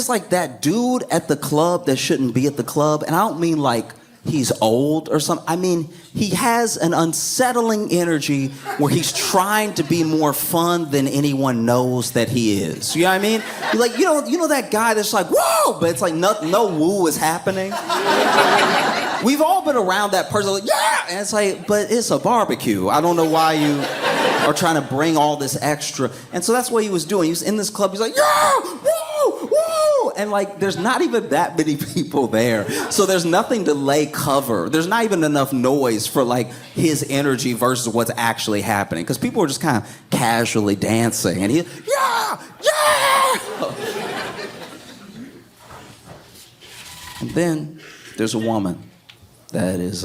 like that dude at the club that shouldn't be at the club, and I don't mean like he's old or something. I mean, he has an unsettling energy where he's trying to be more fun than anyone knows that he is. You know what I mean? You're like, you know that guy that's like, whoa, but it's like no woo is happening. We've all been around that person, like, yeah, and it's like, but it's a barbecue. I don't know why you are trying to bring all this extra. And so that's what he was doing. He was in this club, he's like, yeah, woo, woo, and like, there's not even that many people there. So there's nothing to lay cover. There's not even enough noise for like his energy versus what's actually happening. Because people are just kind of casually dancing, and he, yeah, yeah. And then there's a woman that is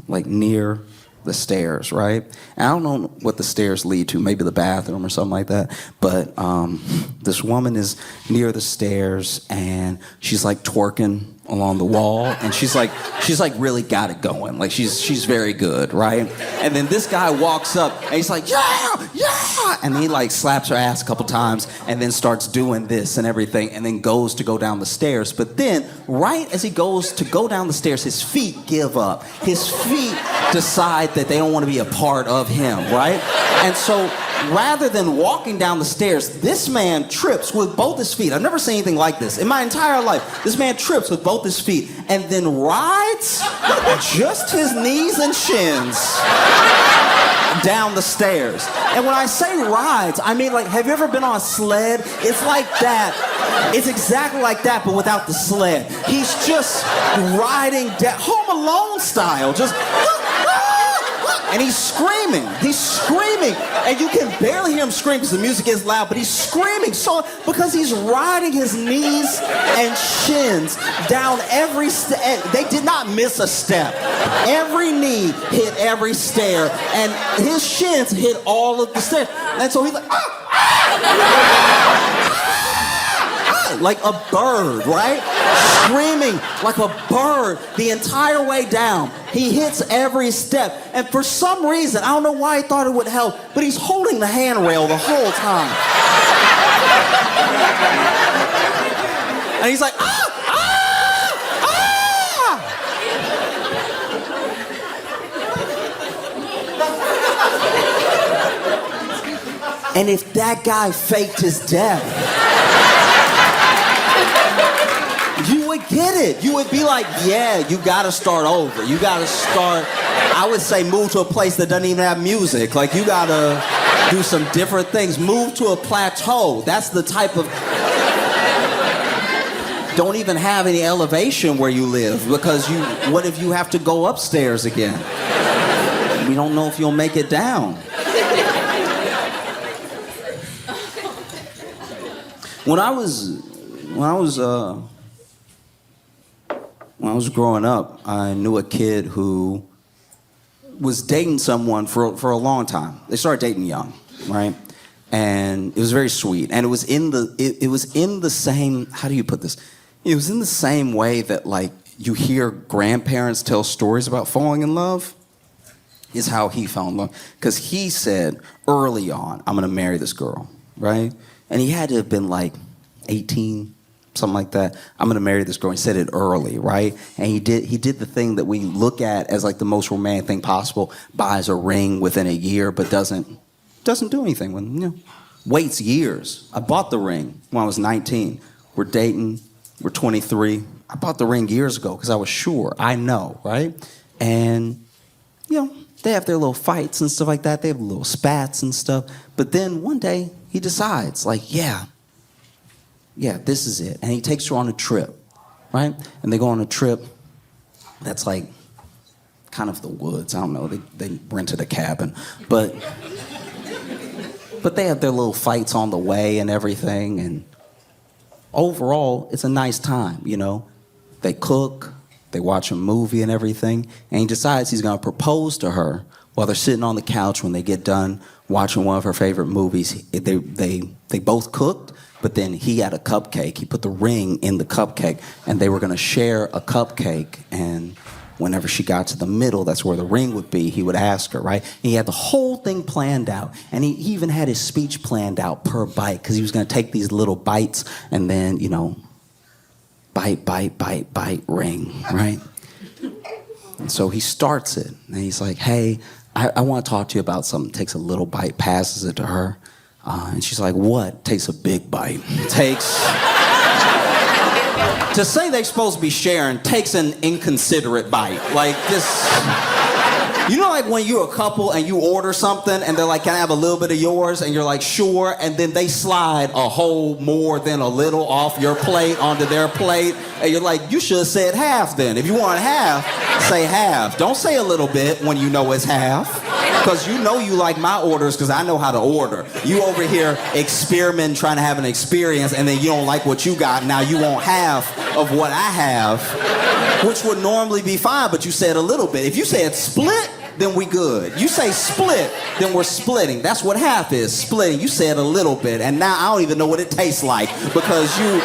like near the stairs, right? And I don't know what the stairs lead to, maybe the bathroom or something like that. But this woman is near the stairs, and she's like twerking along the wall, and she's like really got it going. Like she's very good, right? And then this guy walks up, and he's like, yeah, yeah, and he like slaps her ass a couple times, and then starts doing this and everything, and then goes to go down the stairs. But then, right as he goes to go down the stairs, his feet give up. His feet decide that they don't want to be a part of him, right? And so, rather than walking down the stairs, this man trips with both his feet. I've never seen anything like this in my entire life. This man trips with both his feet and then rides just his knees and shins down the stairs. And when I say rides, I mean like, have you ever been on a sled? It's like that. It's exactly like that, but without the sled. He's just riding down, Home Alone style, just... And he's screaming, and you can barely hear him scream because the music is loud, but he's screaming so because he's riding his knees and shins down every step. They did not miss a step. Every knee hit every stair, and his shins hit all of the stairs. And so he's like, like a bird, right? Screaming like a bird the entire way down. He hits every step. And for some reason, I don't know why he thought it would help, but he's holding the handrail the whole time. And he's like, ah, ah, ah. And if that guy faked his death, you would get it. You would be like, yeah, you gotta start over. You gotta start, I would say move to a place that doesn't even have music. Like, you gotta do some different things. Move to a plateau. That's the type of, don't even have any elevation where you live, because what if you have to go upstairs again? We don't know if you'll make it down. When I was growing up, I knew a kid who was dating someone for a long time. They started dating young, right? And it was very sweet. And it was in the same, how do you put this? It was in the same way that like you hear grandparents tell stories about falling in love, is how he fell in love. Because he said early on, I'm gonna marry this girl, right? And he had to have been like 18, something like that. I'm gonna marry this girl. He said it early, right? And he did the thing that we look at as like the most romantic thing possible, buys a ring within a year, but doesn't do anything with it, waits years. I bought the ring when I was 19. We're dating, we're 23, I bought the ring years ago because I was sure, I know, right? And, you know, they have their little fights and stuff like that. They have little spats and stuff. But then one day he decides, like, yeah, this is it. And he takes her on a trip, right? And they go on a trip that's like kind of the woods. I don't know. They rented a cabin. But they have their little fights on the way and everything. And overall, it's a nice time, you know. They cook. They watch a movie and everything, and he decides he's going to propose to her while they're sitting on the couch when they get done watching one of her favorite movies. They both cooked, but then he had a cupcake. He put the ring in the cupcake, and they were going to share a cupcake, and whenever she got to the middle, that's where the ring would be, he would ask her, right? And he had the whole thing planned out, and he even had his speech planned out per bite, because he was going to take these little bites and then, you know, bite, bite, bite, bite, ring, right? And so he starts it, and he's like, hey, I want to talk to you about something. Takes a little bite, passes it to her, and she's like, what? Takes a big bite. Takes... To say they're supposed to be sharing takes an inconsiderate bite. Like this... You know, like when you're a couple and you order something and they're like, can I have a little bit of yours? And you're like, sure. And then they slide a whole more than a little off your plate onto their plate. And you're like, you should have said half then. If you want half, say half. Don't say a little bit when you know it's half. Because you know you like my orders because I know how to order. You over here experimenting, trying to have an experience, and then you don't like what you got. Now you want half of what I have, which would normally be fine, but you said a little bit. If you said split, then we good. You say split, then we're splitting. That's what half is, splitting. You said a little bit, and now I don't even know what it tastes like because you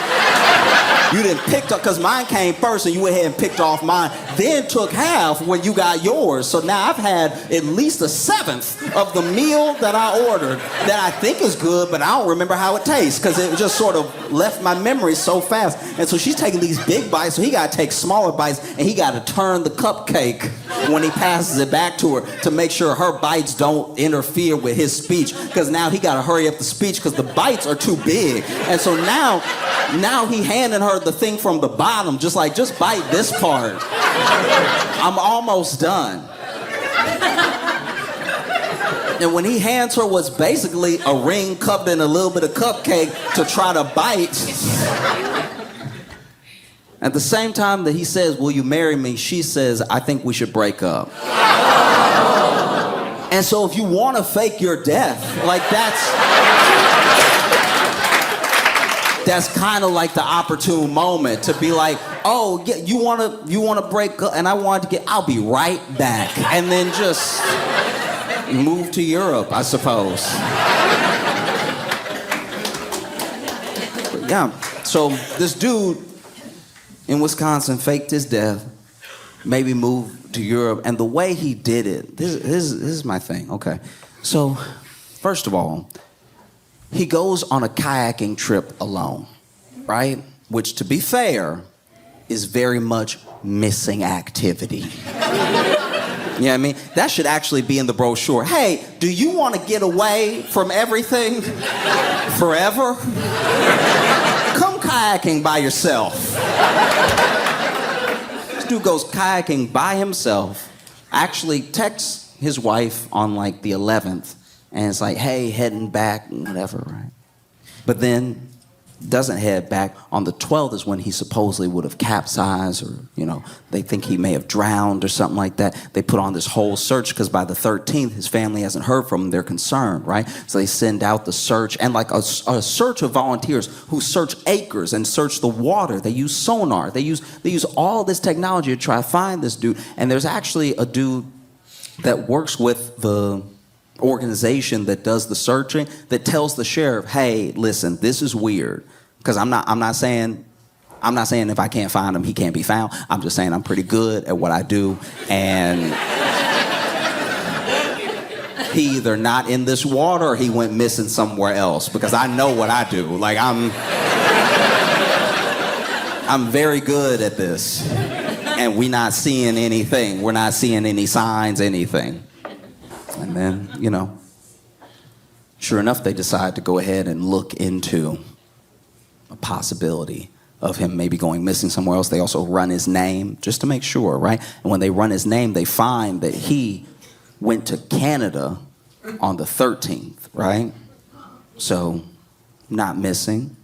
didn't pick up, because mine came first and you went ahead and picked off mine, then took half when you got yours. So now I've had at least a seventh of the meal that I ordered that I think is good, but I don't remember how it tastes because it just sort of left my memory so fast. And so she's taking these big bites, so he got to take smaller bites, and he got to turn the cupcake when he passes it back to her to make sure her bites don't interfere with his speech, because now he got to hurry up the speech because the bites are too big. And so now he handing her the thing from the bottom, just bite this part. I'm almost done. And when he hands her what's basically a ring covered in a little bit of cupcake to try to bite, at the same time that he says, will you marry me, she says, I think we should break up. And so if you want to fake your death, like that's kind of like the opportune moment to be like, oh, yeah, you want to break up, and I wanted to I'll be right back. And then just move to Europe, I suppose. But yeah, so this dude in Wisconsin faked his death, maybe moved to Europe, and the way he did it, this is my thing, okay. So, first of all, he goes on a kayaking trip alone, right? Which, to be fair, is very much missing activity. You know what I mean? That should actually be in the brochure. Hey, do you want to get away from everything forever? Come kayaking by yourself. This dude goes kayaking by himself, actually texts his wife on like the 11th, and it's like, hey, heading back, whatever, right? But then doesn't head back. On the 12th is when he supposedly would have capsized, or, you know, they think he may have drowned or something like that. They put on this whole search because by the 13th, his family hasn't heard from him. They're concerned, right? So they send out the search, and like a search of volunteers who search acres and search the water. They use sonar. They use all this technology to try to find this dude. And there's actually a dude that works with the organization that does the searching that tells the sheriff, hey, listen, this is weird, because I'm not saying if I can't find him he can't be found. I'm just saying I'm pretty good at what I do, and he either not in this water or he went missing somewhere else, because I know what I do. Like I'm very good at this, and we're not seeing anything. We're not seeing any signs, anything. And then, you know, sure enough, they decide to go ahead and look into a possibility of him maybe going missing somewhere else. They also run his name just to make sure, right? And when they run his name, they find that he went to Canada on the 13th, right? So, not missing,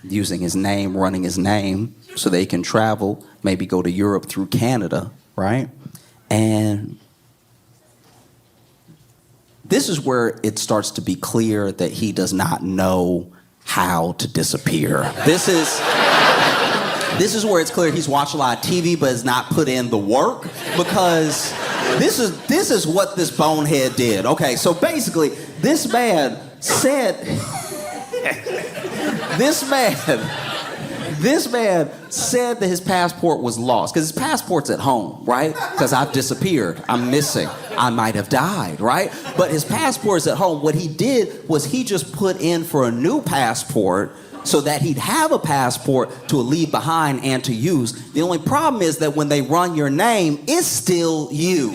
using his name, running his name so they can travel, maybe go to Europe through Canada, right? And this is where it starts to be clear that he does not know how to disappear. This is where it's clear he's watched a lot of TV but has not put in the work, because this is what this bonehead did. Okay, so basically, this man said that his passport was lost, because his passport's at home, right? Because I've disappeared, I'm missing, I might have died, right? But his passport's at home. What he did was he just put in for a new passport so that he'd have a passport to leave behind and to use. The only problem is that when they run your name, it's still you.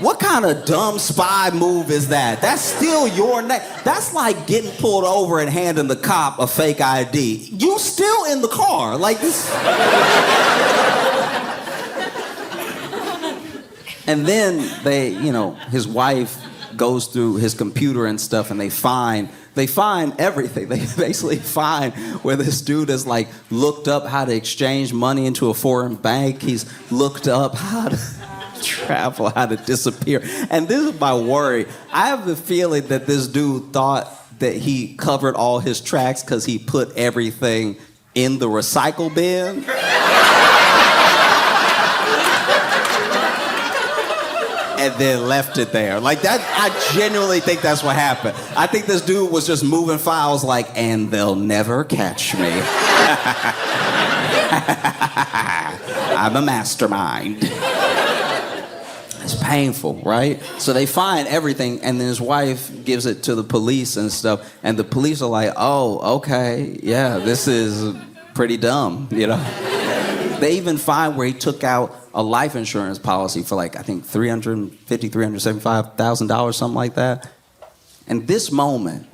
What kind of dumb spy move is that? That's still your name. That's like getting pulled over and handing the cop a fake ID. You still in the car. Like this. And then his wife goes through his computer and stuff, and they find everything. They basically find where this dude has like looked up how to exchange money into a foreign bank. He's looked up how to travel, how to disappear. And this is my worry. I have the feeling that this dude thought that he covered all his tracks because he put everything in the recycle bin. And then left it there. Like that, I genuinely think that's what happened. I think this dude was just moving files like, and they'll never catch me. I'm a mastermind. It's painful, right? So they find everything, and then his wife gives it to the police and stuff, and the police are like, oh, okay, yeah, this is pretty dumb, They even find where he took out a life insurance policy for like, I think $375,000, something like that. And this moment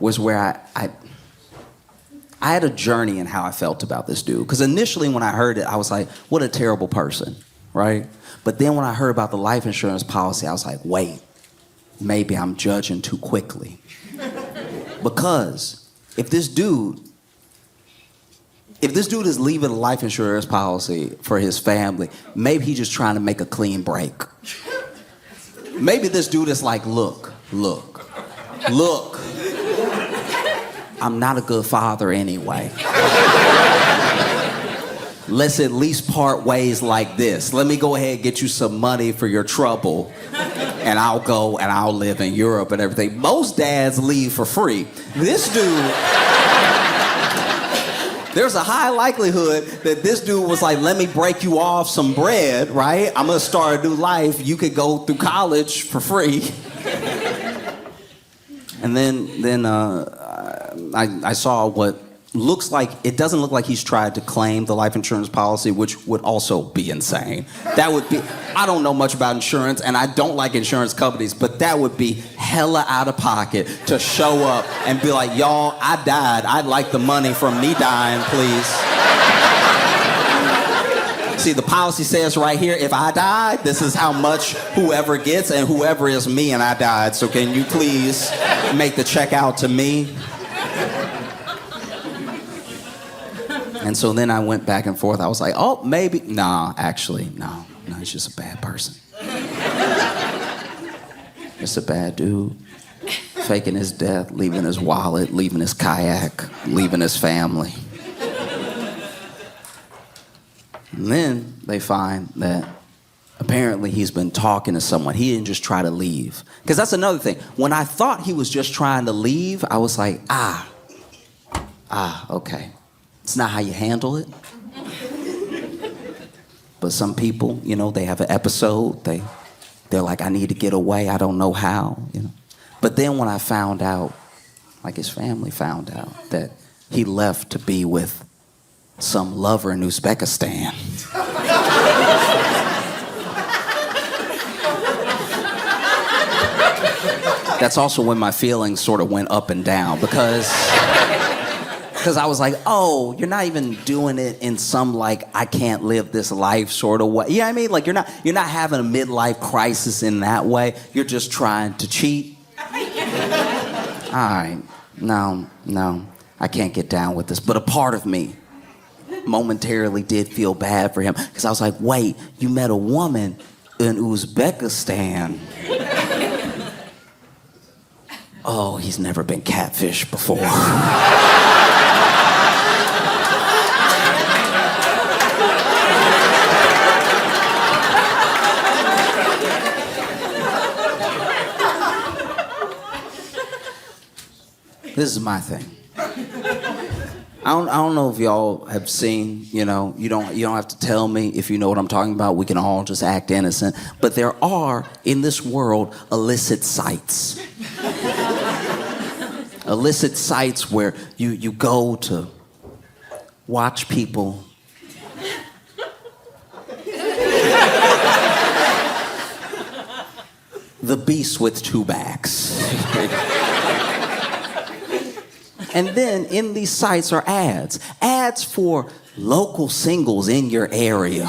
was where I had a journey in how I felt about this dude. Because initially when I heard it, I was like, what a terrible person, right? But then when I heard about the life insurance policy, I was like, wait, maybe I'm judging too quickly. Because if this dude is leaving a life insurance policy for his family, maybe he's just trying to make a clean break. Maybe this dude is like, look. I'm not a good father anyway. Let's at least part ways like this. Let me go ahead and get you some money for your trouble, and I'll go and I'll live in Europe and everything. Most dads leave for free. This dude... There's a high likelihood that this dude was like, let me break you off some bread, right? I'm gonna start a new life. You could go through college for free. And then I saw what looks like, it doesn't look like he's tried to claim the life insurance policy, which would also be insane. That would be, I don't know much about insurance, and I don't like insurance companies, but that would be hella out of pocket to show up and be like, y'all, I died. I'd like the money from me dying, please. See, the policy says right here, if I died, this is how much whoever gets, and whoever is me and I died. So can you please make the check out to me? And so then I went back and forth. I was like, oh, maybe. No, actually, no, he's just a bad person. Just a bad dude. Faking his death, leaving his wallet, leaving his kayak, leaving his family. And then they find that apparently he's been talking to someone. He didn't just try to leave. Because that's another thing. When I thought he was just trying to leave, I was like, okay. It's not how you handle it. But some people, they have an episode. They're like, I need to get away. I don't know how, But then when I found out, like his family found out, that he left to be with some lover in Uzbekistan. that's also when my feelings sort of went up and down because I was like, oh, you're not even doing it in some like I can't live this life sort of way. You know what I mean? Like you're not having a midlife crisis in that way. You're just trying to cheat. All right, no, I can't get down with this. But a part of me momentarily did feel bad for him because I was like, wait, you met a woman in Uzbekistan. Oh, he's never been catfished before. This is my thing. I don't know if y'all have seen, you don't have to tell me if you know what I'm talking about. We can all just act innocent. But there are, in this world, illicit sites. Illicit sites where you go to watch people the beast with two backs. And then in these sites are ads for local singles in your area.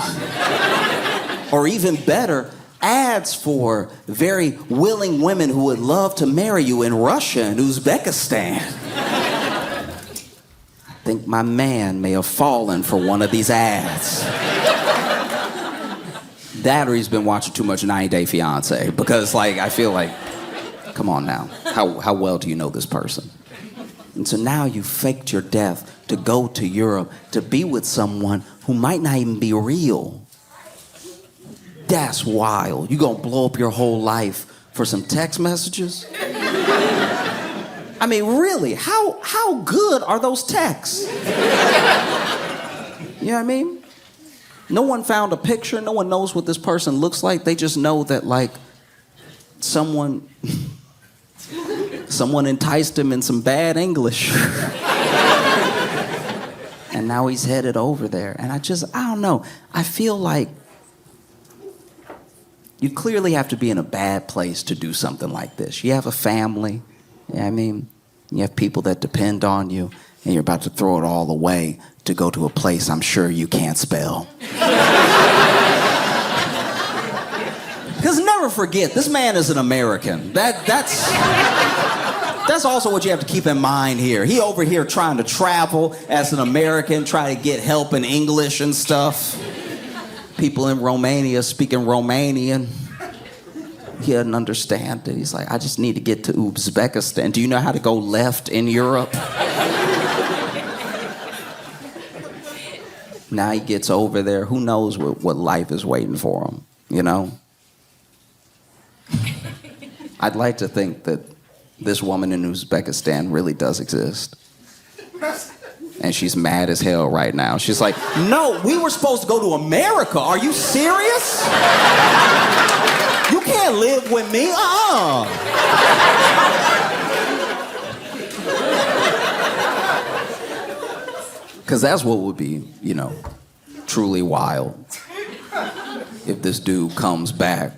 Or even better, ads for very willing women who would love to marry you in Russia and Uzbekistan. I think my man may have fallen for one of these ads. That or he's been watching too much 90 Day Fiancé because I feel like, come on now, how well do you know this person? And so now you faked your death to go to Europe to be with someone who might not even be real. That's wild. You gonna blow up your whole life for some text messages? I mean, really, how good are those texts? You know what I mean? No one found a picture. No one knows what this person looks like. They just know that, someone enticed him in some bad English. And now he's headed over there. And I don't know. I feel like you clearly have to be in a bad place to do something like this. You have a family, you know what I mean? You have people that depend on you, and you're about to throw it all away to go to a place I'm sure you can't spell. Because never forget, this man is an American. That's also what you have to keep in mind here. He over here trying to travel as an American, try to get help in English and stuff. People in Romania speaking Romanian. He doesn't understand it. He's like, I just need to get to Uzbekistan. Do you know how to go left in Europe? Now he gets over there. Who knows what life is waiting for him, you know? I'd like to think that this woman in Uzbekistan really does exist. And she's mad as hell right now. She's like, no, we were supposed to go to America. Are you serious? You can't live with me. Because that's what would be, truly wild. If this dude comes back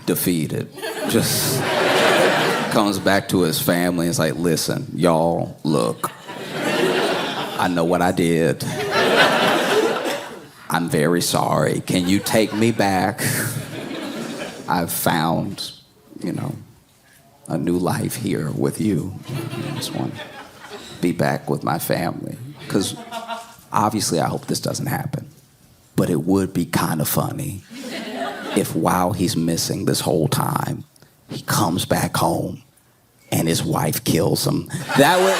defeated. Just comes back to his family and is like, listen, y'all, look. I know what I did. I'm very sorry. Can you take me back? I've found, a new life here with you. I just want to be back with my family. Because obviously I hope this doesn't happen. But it would be kind of funny if while he's missing this whole time, he comes back home and his wife kills him. That would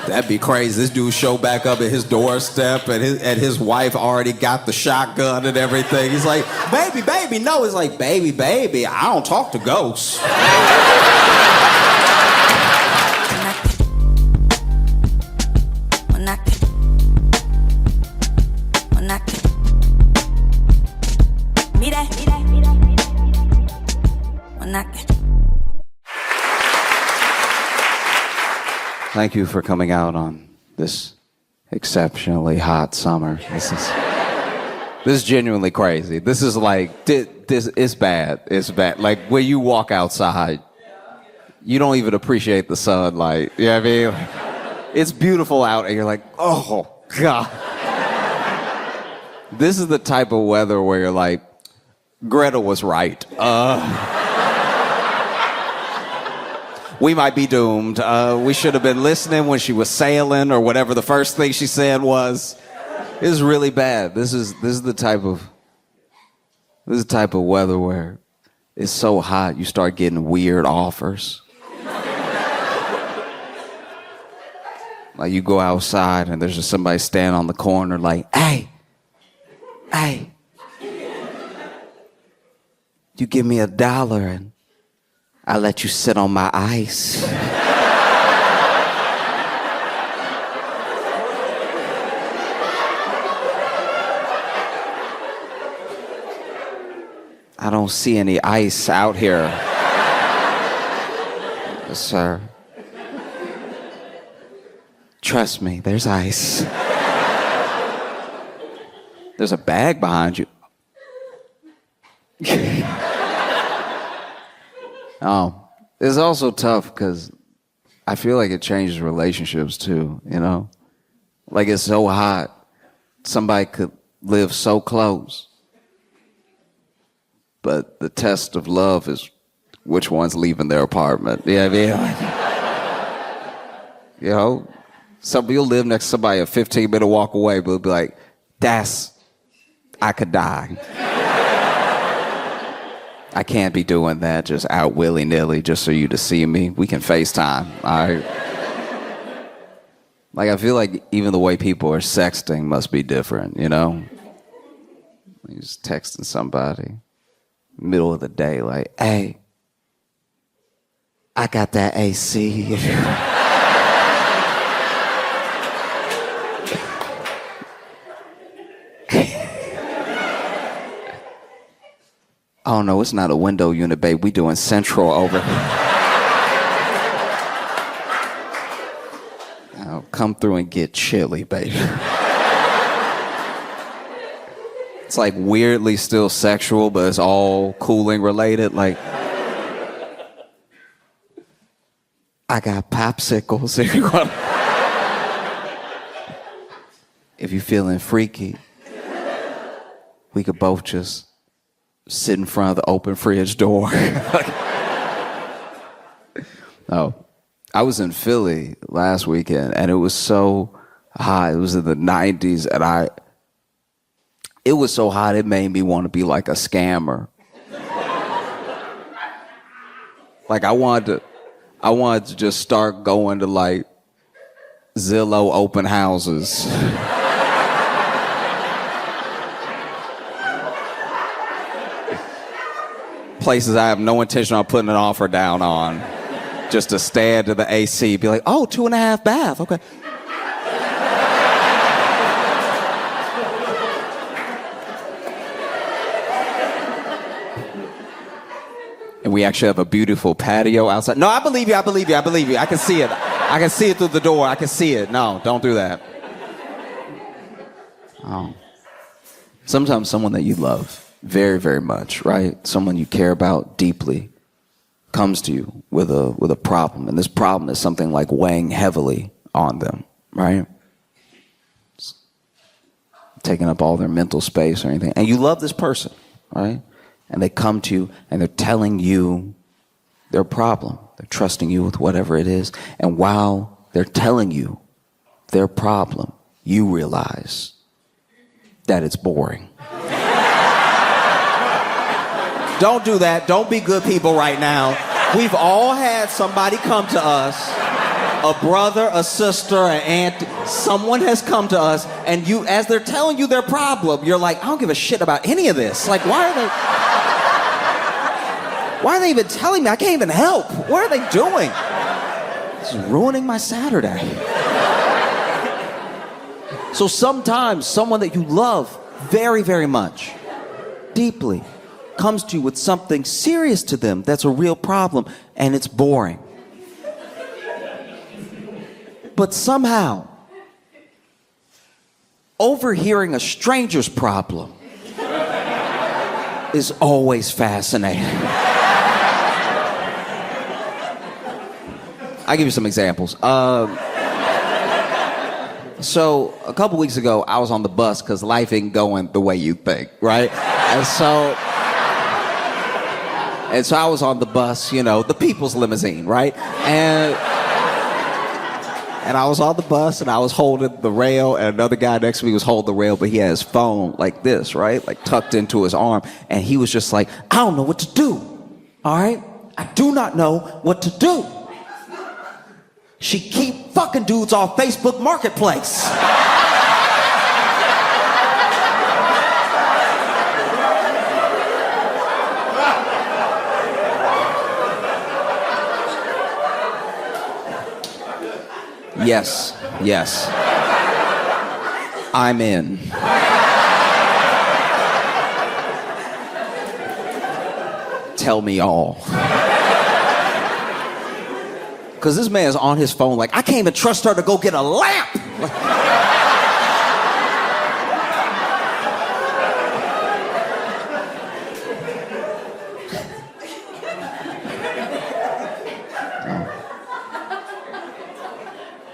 that'd be crazy. This dude show back up at his doorstep and his wife already got the shotgun and everything. He's like, baby, no. He's like, baby, I don't talk to ghosts. Thank you for coming out on this exceptionally hot summer. This is This is genuinely crazy. This is like, this is bad. It's bad. Like, when you walk outside, you don't even appreciate the sunlight. You know what I mean? Like, it's beautiful out, and you're like, oh, God. This is the type of weather where you're like, Greta was right. We might be doomed. We should have been listening when she was sailing or whatever the first thing she said was. This is really bad. This is the type of weather where it's so hot you start getting weird offers. Like, you go outside and there's just somebody standing on the corner like, hey, you give me $1 and I'll let you sit on my ice. I don't see any ice out here. Yes, sir. Trust me, there's ice. There's a bag behind you. It's also tough because I feel like it changes relationships too, you know? Like, it's so hot, somebody could live so close. But the test of love is which one's leaving their apartment. You know what I mean? You know? You'll live next to somebody a 15-minute walk away, but it'll be like, I could die. I can't be doing that just out willy-nilly just for you to see me. We can FaceTime, all right? Like, I feel like even the way people are sexting must be different, you know? You're just texting somebody, middle of the day, like, hey, I got that AC. Oh, no, it's not a window unit, babe. We doing central over here. Now, come through and get chilly, baby. It's like weirdly still sexual, but it's all cooling related. Like, I got popsicles if you want. If you're feeling freaky, we could both just sit in front of the open fridge door. Oh, I was in Philly last weekend, and it was so hot. It was in the 90s, and it was so hot it made me want to be like a scammer. Like, I wanted to just start going to like Zillow open houses. Places I have no intention on putting an offer down on, just to stand to the AC, be like, oh, 2.5 bath, okay. And we actually have a beautiful patio outside. No, I believe you. I can see it. I can see it through the door. I can see it. No, don't do that. Oh. Sometimes someone that you love very, very much, right? Someone you care about deeply comes to you with a problem, and this problem is something like weighing heavily on them, right? It's taking up all their mental space or anything. And you love this person, right? And they come to you and they're telling you their problem. They're trusting you with whatever it is. And while they're telling you their problem, you realize that it's boring. Don't do that. Don't be good people right now. We've all had somebody come to us, a brother, a sister, an aunt. Someone has come to us, and you, as they're telling you their problem, you're like, I don't give a shit about any of this. Like, why are they even telling me? I can't even help. What are they doing? This is ruining my Saturday. So sometimes someone that you love very, very much, deeply, comes to you with something serious to them that's a real problem, and it's boring. But somehow, overhearing a stranger's problem is always fascinating. I'll give you some examples. So a couple weeks ago, I was on the bus because life ain't going the way you think, right? And so I was on the bus, you know, the people's limousine, right? And I was on the bus and I was holding the rail, and another guy next to me was holding the rail, but he had his phone like this, right? Like tucked into his arm. And he was just like, I don't know what to do. All right? I do not know what to do. She keep fucking dudes off Facebook Marketplace. Yes, yes. I'm in. Tell me all. Because this man's on his phone like, I can't even trust her to go get a lamp.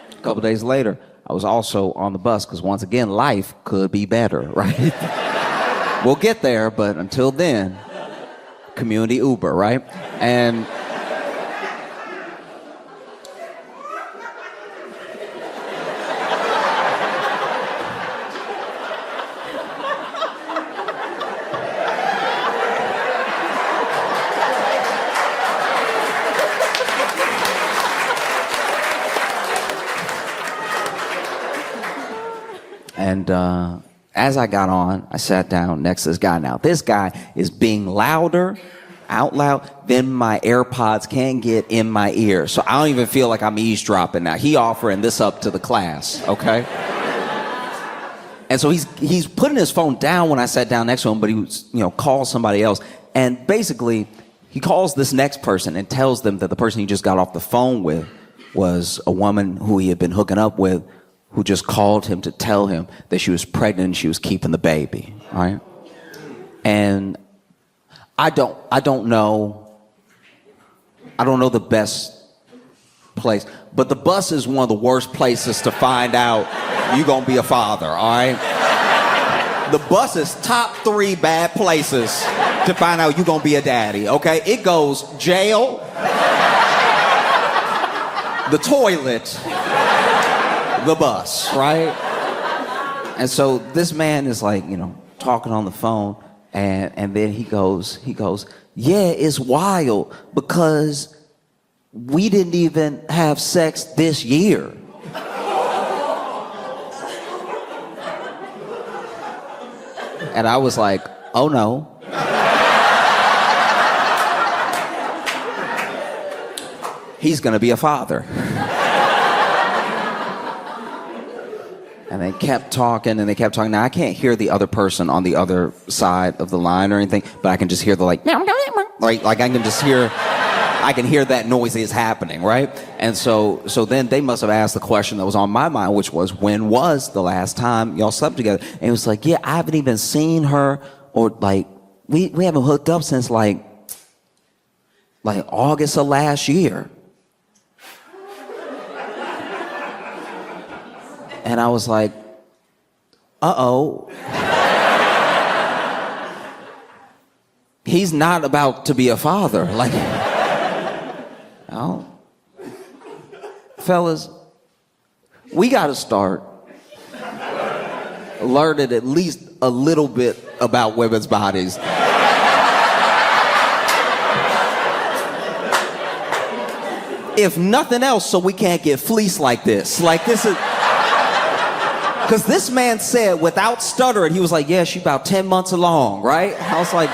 A couple days later, I was also on the bus because once again, life could be better, right? We'll get there, but until then, community Uber, right? And as I got on, I sat down next to this guy. Now, this guy is being louder, out loud, than my AirPods can get in my ear. So I don't even feel like I'm eavesdropping now. He offering this up to the class, okay? And so he's putting his phone down when I sat down next to him, but he was, calls somebody else. And basically, he calls this next person and tells them that the person he just got off the phone with was a woman who he had been hooking up with, who just called him to tell him that she was pregnant and she was keeping the baby, all right? And I don't know the best place, but the bus is one of the worst places to find out you're gonna be a father, all right? The bus is top 3 bad places to find out you're gonna be a daddy, okay? It goes jail, the toilet, the bus, right? And so this man is like, talking on the phone, and then he goes, yeah, it's wild because we didn't even have sex this year. And I was like, oh no. He's gonna be a father. And they kept talking and they kept talking. Now, I can't hear the other person on the other side of the line or anything, but I can just hear the like I can just hear, I can hear that noise is happening, right? And so then they must have asked the question that was on my mind, which was, when was the last time y'all slept together? And it was like, yeah, I haven't even seen her, or like, we haven't hooked up since like August of last year. And I was like, uh-oh. He's not about to be a father. Like, oh. Fellas, we got to start learning at least a little bit about women's bodies. If nothing else, so we can't get fleeced like this. Like, this is... Because this man said, without stuttering, he was like, yeah, she about 10 months along, right? I was like...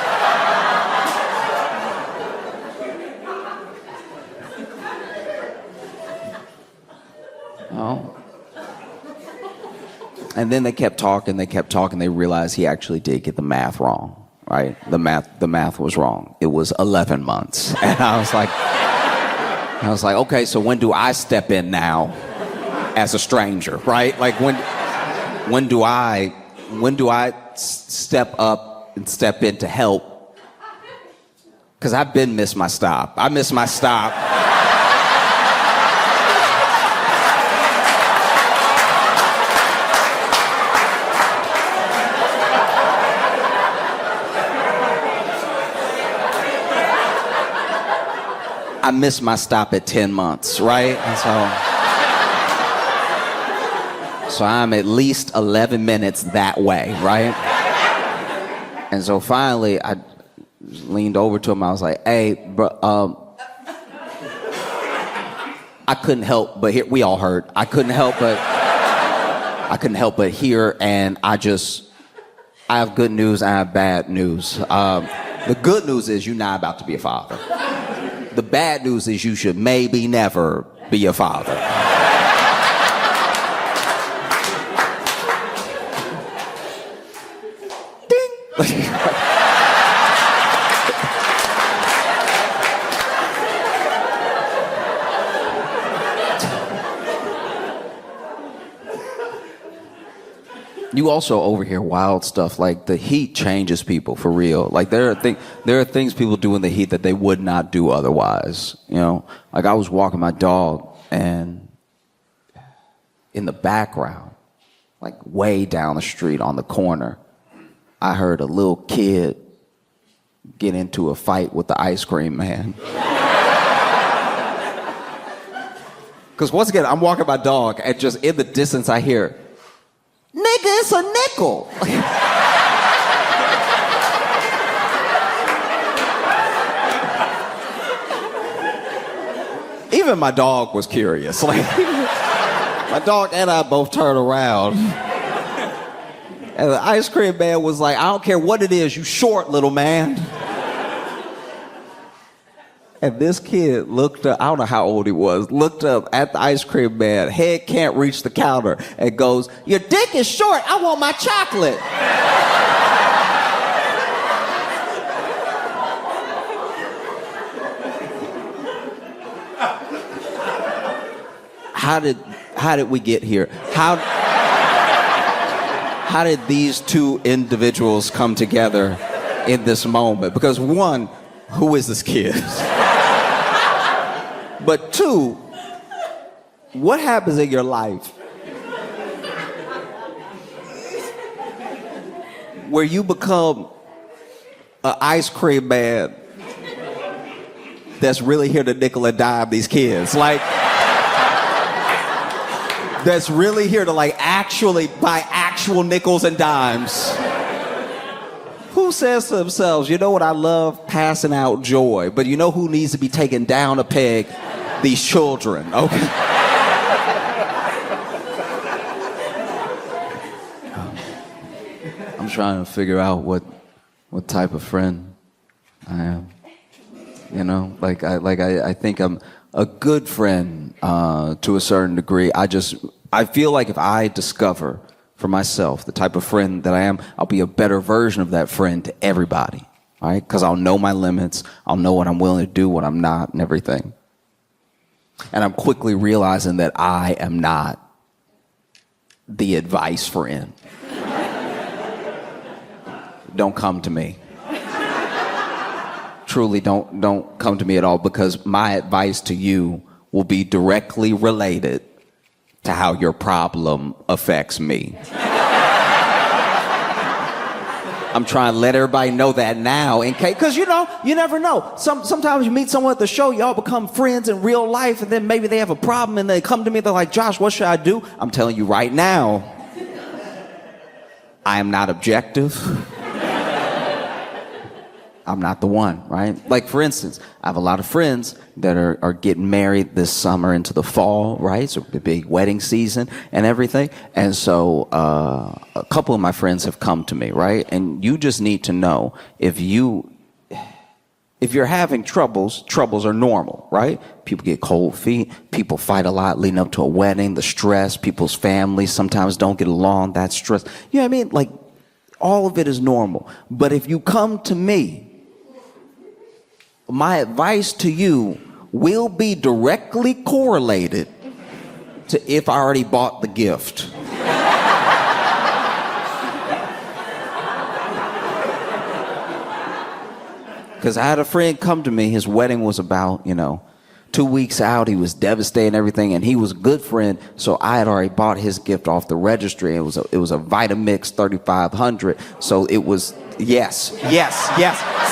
oh. And then they kept talking, they realized he actually did get the math wrong, right? The math was wrong. It was 11 months. And I was like, okay, so when do I step in now as a stranger, right? Like, when do I step up and step in to help Because I've been missed my stop. I missed my stop. I missed my stop at 10 months, right? And so I'm at least 11 minutes that way, right? And so finally, I leaned over to him. I was like, hey, bro, I couldn't help but hear, we all heard. I couldn't help but hear, and I have good news, I have bad news. The good news is you're not about to be a father. The bad news is you should maybe never be a father. Ding! You also overhear wild stuff like the heat changes people for real. Like there are things people do in the heat that they would not do otherwise. You know, like I was walking my dog and in the background, like way down the street on the corner, I heard a little kid get into a fight with the ice cream man. Because once again, I'm walking my dog and just in the distance I hear, nigga, it's a nickel. Even my dog was curious. Like, my dog and I both turned around. And the ice cream man was like, I don't care what it is, you short, little man. And this kid looked up, I don't know how old he was, looked up at the ice cream man, head can't reach the counter, and goes, your dick is short, I want my chocolate. How did we get here? How did these two individuals come together in this moment? Because one, who is this kid? But two, what happens in your life where you become an ice cream man that's really here to nickel and dime these kids? Like, that's really here to like actually buy actual nickels and dimes. Who says to themselves, you know what, I love passing out joy, but you know who needs to be taken down a peg? These children, okay? I'm trying to figure out what type of friend I am. You know, I think I'm a good friend to a certain degree. I feel like if I discover for myself the type of friend that I am, I'll be a better version of that friend to everybody, all right? Because I'll know my limits, I'll know what I'm willing to do, what I'm not, and everything. And I'm quickly realizing that I am not the advice friend. Don't come to me. Truly, don't come to me at all, because my advice to you will be directly related to how your problem affects me. I'm trying to let everybody know that now, in case, because you know, you never know. Sometimes you meet someone at the show, y'all become friends in real life, and then maybe they have a problem and they come to me, they're like, Josh, what should I do? I'm telling you right now, I am not objective. I'm not the one, right? Like, for instance, I have a lot of friends that are getting married this summer into the fall, right? So the big wedding season and everything. And so a couple of my friends have come to me, right? And you just need to know, if you're having troubles are normal, right? People get cold feet. People fight a lot leading up to a wedding. The stress, people's families sometimes don't get along. That stress. You know what I mean? Like, all of it is normal. But if you come to me, my advice to you will be directly correlated to if I already bought the gift. Because I had a friend come to me. His wedding was about, 2 weeks out. He was devastated and everything, and he was a good friend. So I had already bought his gift off the registry. It was a Vitamix 3500. So it was yes.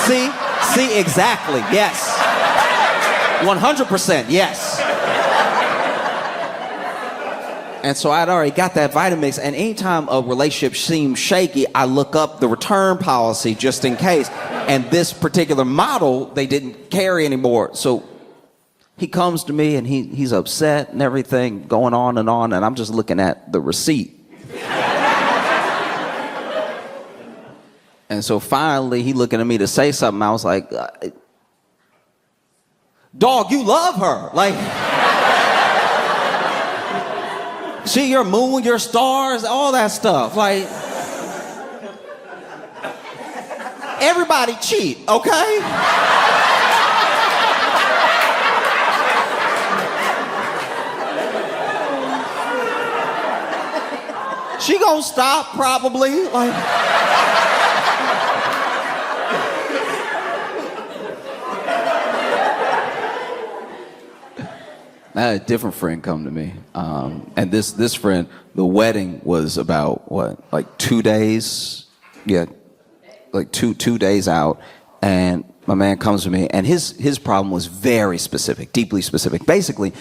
See, exactly, yes, 100%, yes. And so I'd already got that Vitamix, and anytime a relationship seems shaky, I look up the return policy just in case. And this particular model, they didn't carry anymore. So he comes to me, and he's upset and everything, going on, and I'm just looking at the receipt. And so finally, he looking at me to say something. I was like, dog, you love her. Like... See your moon, your stars, all that stuff. Like, everybody cheat, okay? She gonna stop probably, like. I had a different friend come to me, and this friend, the wedding was about like 2 days, like two days out, and my man comes to me, and his problem was very specific, deeply specific. Basically,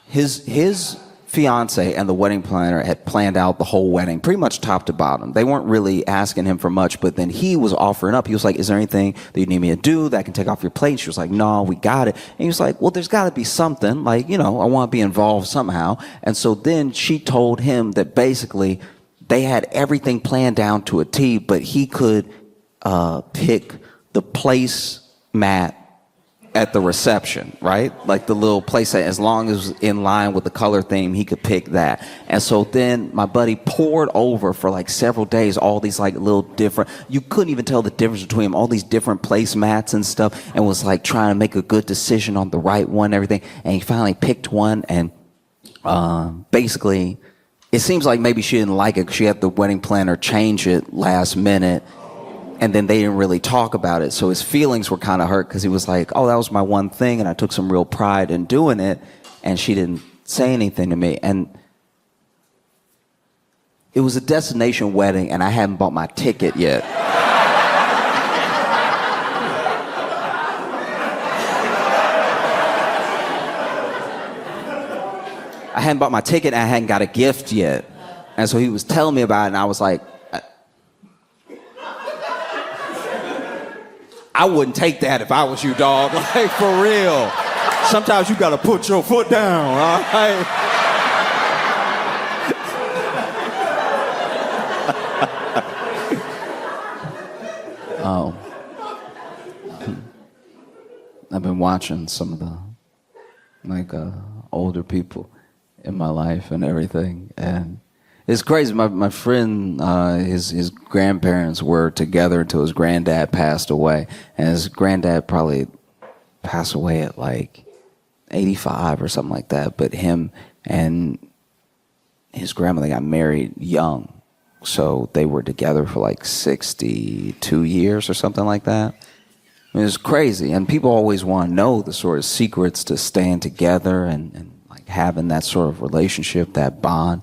his fiance and the wedding planner had planned out the whole wedding, pretty much top to bottom. They weren't really asking him for much, but then he was offering up. He was like, is there anything that you need me to do that I can take off your plate? And she was like, no, we got it. And he was like, well, there's got to be something. Like, I want to be involved somehow. And so then she told him that basically they had everything planned down to a T, but he could pick the placemat at the reception, right? Like the little place that, as long as it was in line with the color theme, he could pick that. And so then my buddy poured over for like several days all these like little different, you couldn't even tell the difference between them, all these different placemats and stuff, and was like trying to make a good decision on the right one and everything. And he finally picked one, and basically it seems like maybe she didn't like it because she had the wedding planner change it last minute. And then they didn't really talk about it. So his feelings were kind of hurt because he was like, oh, that was my one thing, and I took some real pride in doing it, and she didn't say anything to me. And it was a destination wedding, and I hadn't bought my ticket yet. I hadn't bought my ticket, and I hadn't got a gift yet. And so he was telling me about it, and I was like, I wouldn't take that if I was you, dog. Like, for real. Sometimes you gotta put your foot down, all right? I've been watching some of the older people in my life and everything, and it's crazy. My friend, his grandparents were together until his granddad passed away. And his granddad probably passed away at like 85 or something like that. But him and his grandmother got married young. So they were together for like 62 years or something like that. I mean, it's crazy. And people always want to know the sort of secrets to staying together and like having that sort of relationship, that bond.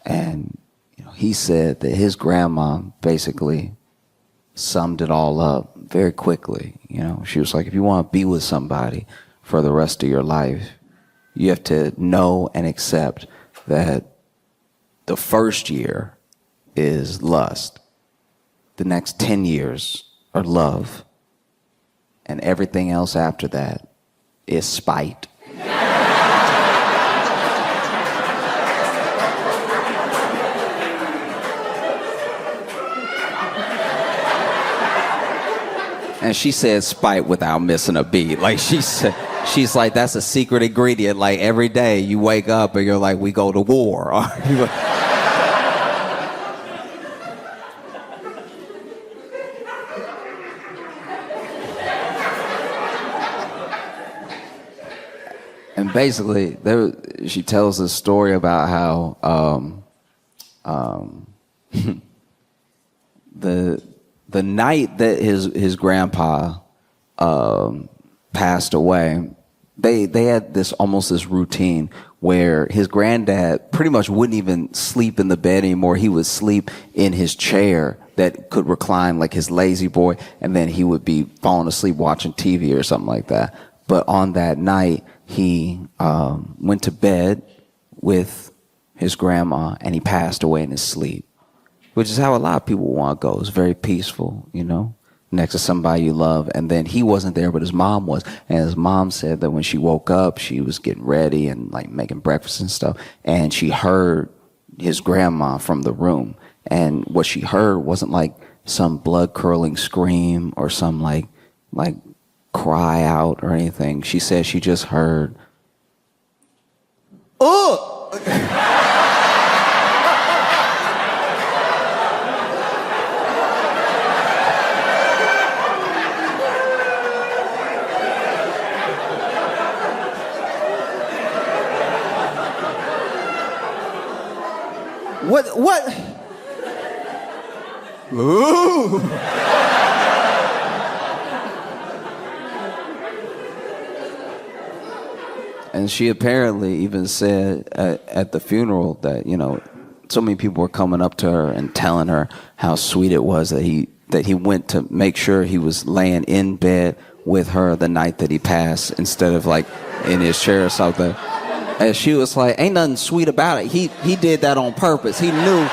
And he said that his grandma basically summed it all up very quickly. She was like, if you want to be with somebody for the rest of your life, you have to know and accept that the first year is lust. The next 10 years are love. And everything else after that is spite. And she said spite without missing a beat. Like she's like, that's a secret ingredient. Like every day you wake up and you're like, we go to war. And basically, she tells this story about how the the night that his grandpa passed away, they had this routine where his granddad pretty much wouldn't even sleep in the bed anymore. He would sleep in his chair that could recline like his lazy boy, and then he would be falling asleep watching TV or something like that. But on that night, he went to bed with his grandma, and he passed away in his sleep, which is how a lot of people want to go. It's very peaceful, you know, next to somebody you love. And then he wasn't there, but his mom was. And his mom said that when she woke up, she was getting ready and like making breakfast and stuff. And she heard his grandma from the room. And what she heard wasn't like some blood curdling scream or some like cry out or anything. She said she just heard, "Oh!" What? Ooh. And she apparently even said at the funeral that, you know, so many people were coming up to her and telling her how sweet it was that he went to make sure he was laying in bed with her the night that he passed instead of like in his chair or something. And she was like, ain't nothing sweet about it. He did that on purpose. He knew.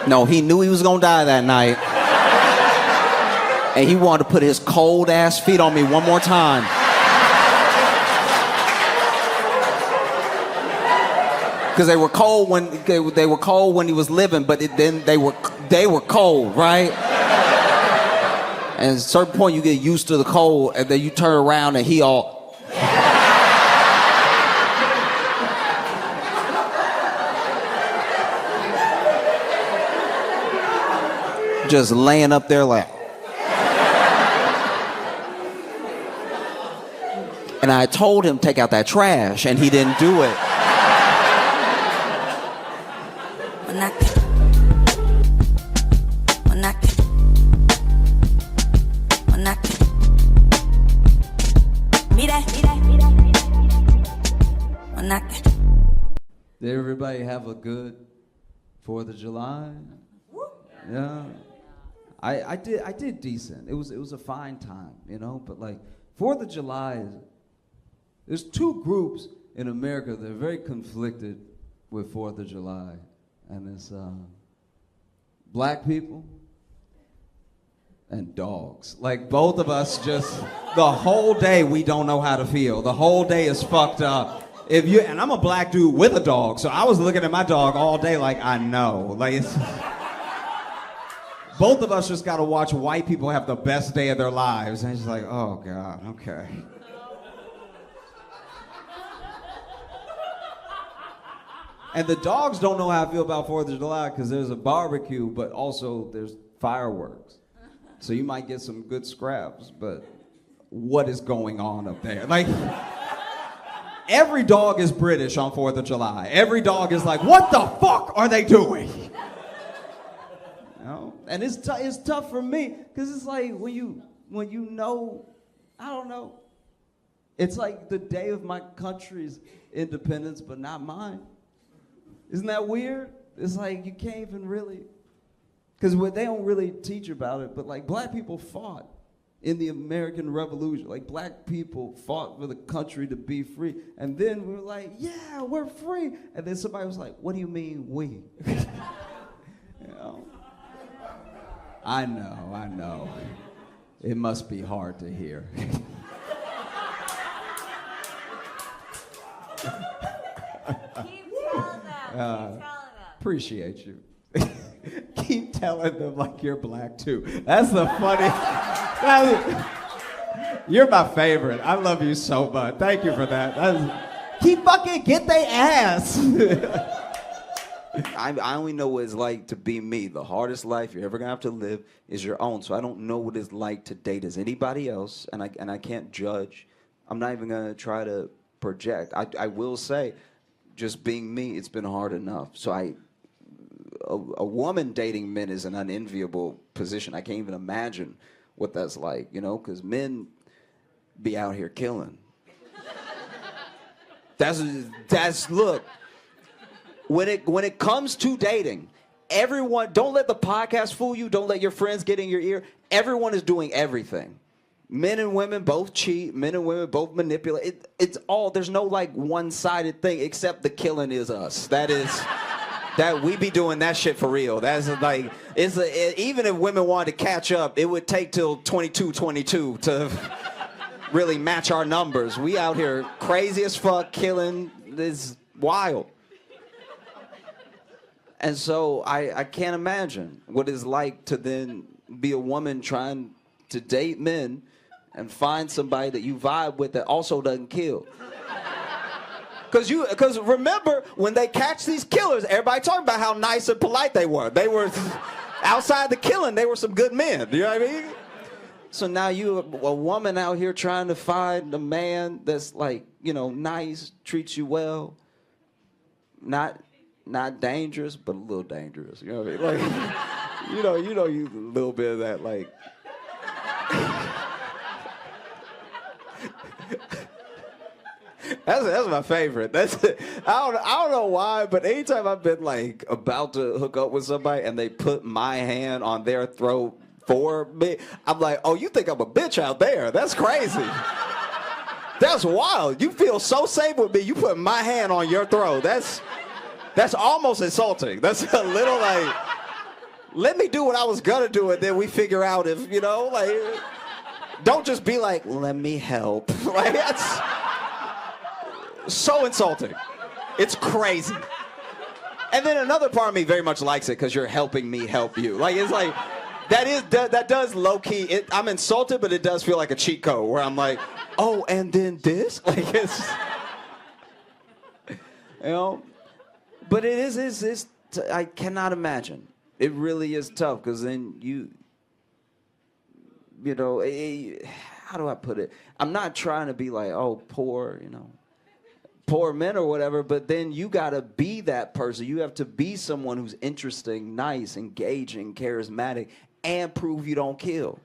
No, he knew he was gonna die that night. And he wanted to put his cold ass feet on me one more time. Because they were cold when he was living, but then they were cold, right? And at a certain point, you get used to the cold, and then you turn around and he all. Just laying up there like. And I told him take out that trash, and he didn't do it. Did everybody have a good 4th of July? Yeah. I did decent. It was a fine time, you know, but like 4th of July there's two groups in America that are very conflicted with 4th of July. And it's black people and dogs. Like both of us just the whole day we don't know how to feel. The whole day is fucked up. And I'm a black dude with a dog, so I was looking at my dog all day like I know. Like it's both of us just gotta watch white people have the best day of their lives. And it's just like, oh God, okay. And the dogs don't know how I feel about 4th of July because there's a barbecue, but also there's fireworks. So you might get some good scraps, but what is going on up there? Like, every dog is British on 4th of July. Every dog is like, what the fuck are they doing? You know? And it's tough for me because it's like when you know, I don't know. It's like the day of my country's independence, but not mine. Isn't that weird? It's like you can't even really, because they don't really teach about it, but like black people fought in the American Revolution. Like black people fought for the country to be free. And then we were like, yeah, we're free. And then somebody was like, what do you mean we? You know? I know. It must be hard to hear. Appreciate you. Keep telling them like you're black too. That's the funny. You're my favorite. I love you so much. Thank you for that. Keep fucking get they ass. I only know what it's like to be me. The hardest life you're ever gonna have to live is your own. So I don't know what it's like to date as anybody else, and I can't judge. I'm not even gonna try to project. I will say, just being me, it's been hard enough. So a woman dating men is an unenviable position. I can't even imagine what that's like, you know, because men be out here killing. That's look. When it comes to dating, everyone, don't let the podcast fool you. Don't let your friends get in your ear. Everyone is doing everything. Men and women both cheat. Men and women both manipulate. It's all, there's no like one-sided thing except the killing is us. That we be doing that shit for real. That's like, even if women wanted to catch up, it would take till 22 to really match our numbers. We out here crazy as fuck, killing. It's wild. And so I can't imagine what it's like to then be a woman trying to date men and find somebody that you vibe with that also doesn't kill. Because remember, when they catch these killers, everybody talking about how nice and polite they were. They were, outside the killing, they were some good men. You know what I mean? So now you, a woman out here trying to find a man that's like, you know, nice, treats you well, not dangerous, but a little dangerous. You know what I mean? Like, you a little bit of that, like. That's my favorite. I don't know why, but anytime I've been like about to hook up with somebody and they put my hand on their throat for me, I'm like, oh, you think I'm a bitch out there? That's crazy. That's wild. You feel so safe with me. You put my hand on your throat. That's almost insulting. That's a little like, let me do what I was gonna do and then we figure out if, you know, like, don't just be like, let me help. Like, that's so insulting. It's crazy. And then another part of me very much likes it because you're helping me help you. Like, it's like, that does low key, I'm insulted, but it does feel like a cheat code where I'm like, oh, and then this? Like, it's, you know, but it is I cannot imagine. It really is tough because then you know, how do I put it? I'm not trying to be like, oh, poor men or whatever, but then you gotta be that person. You have to be someone who's interesting, nice, engaging, charismatic, and prove you don't kill.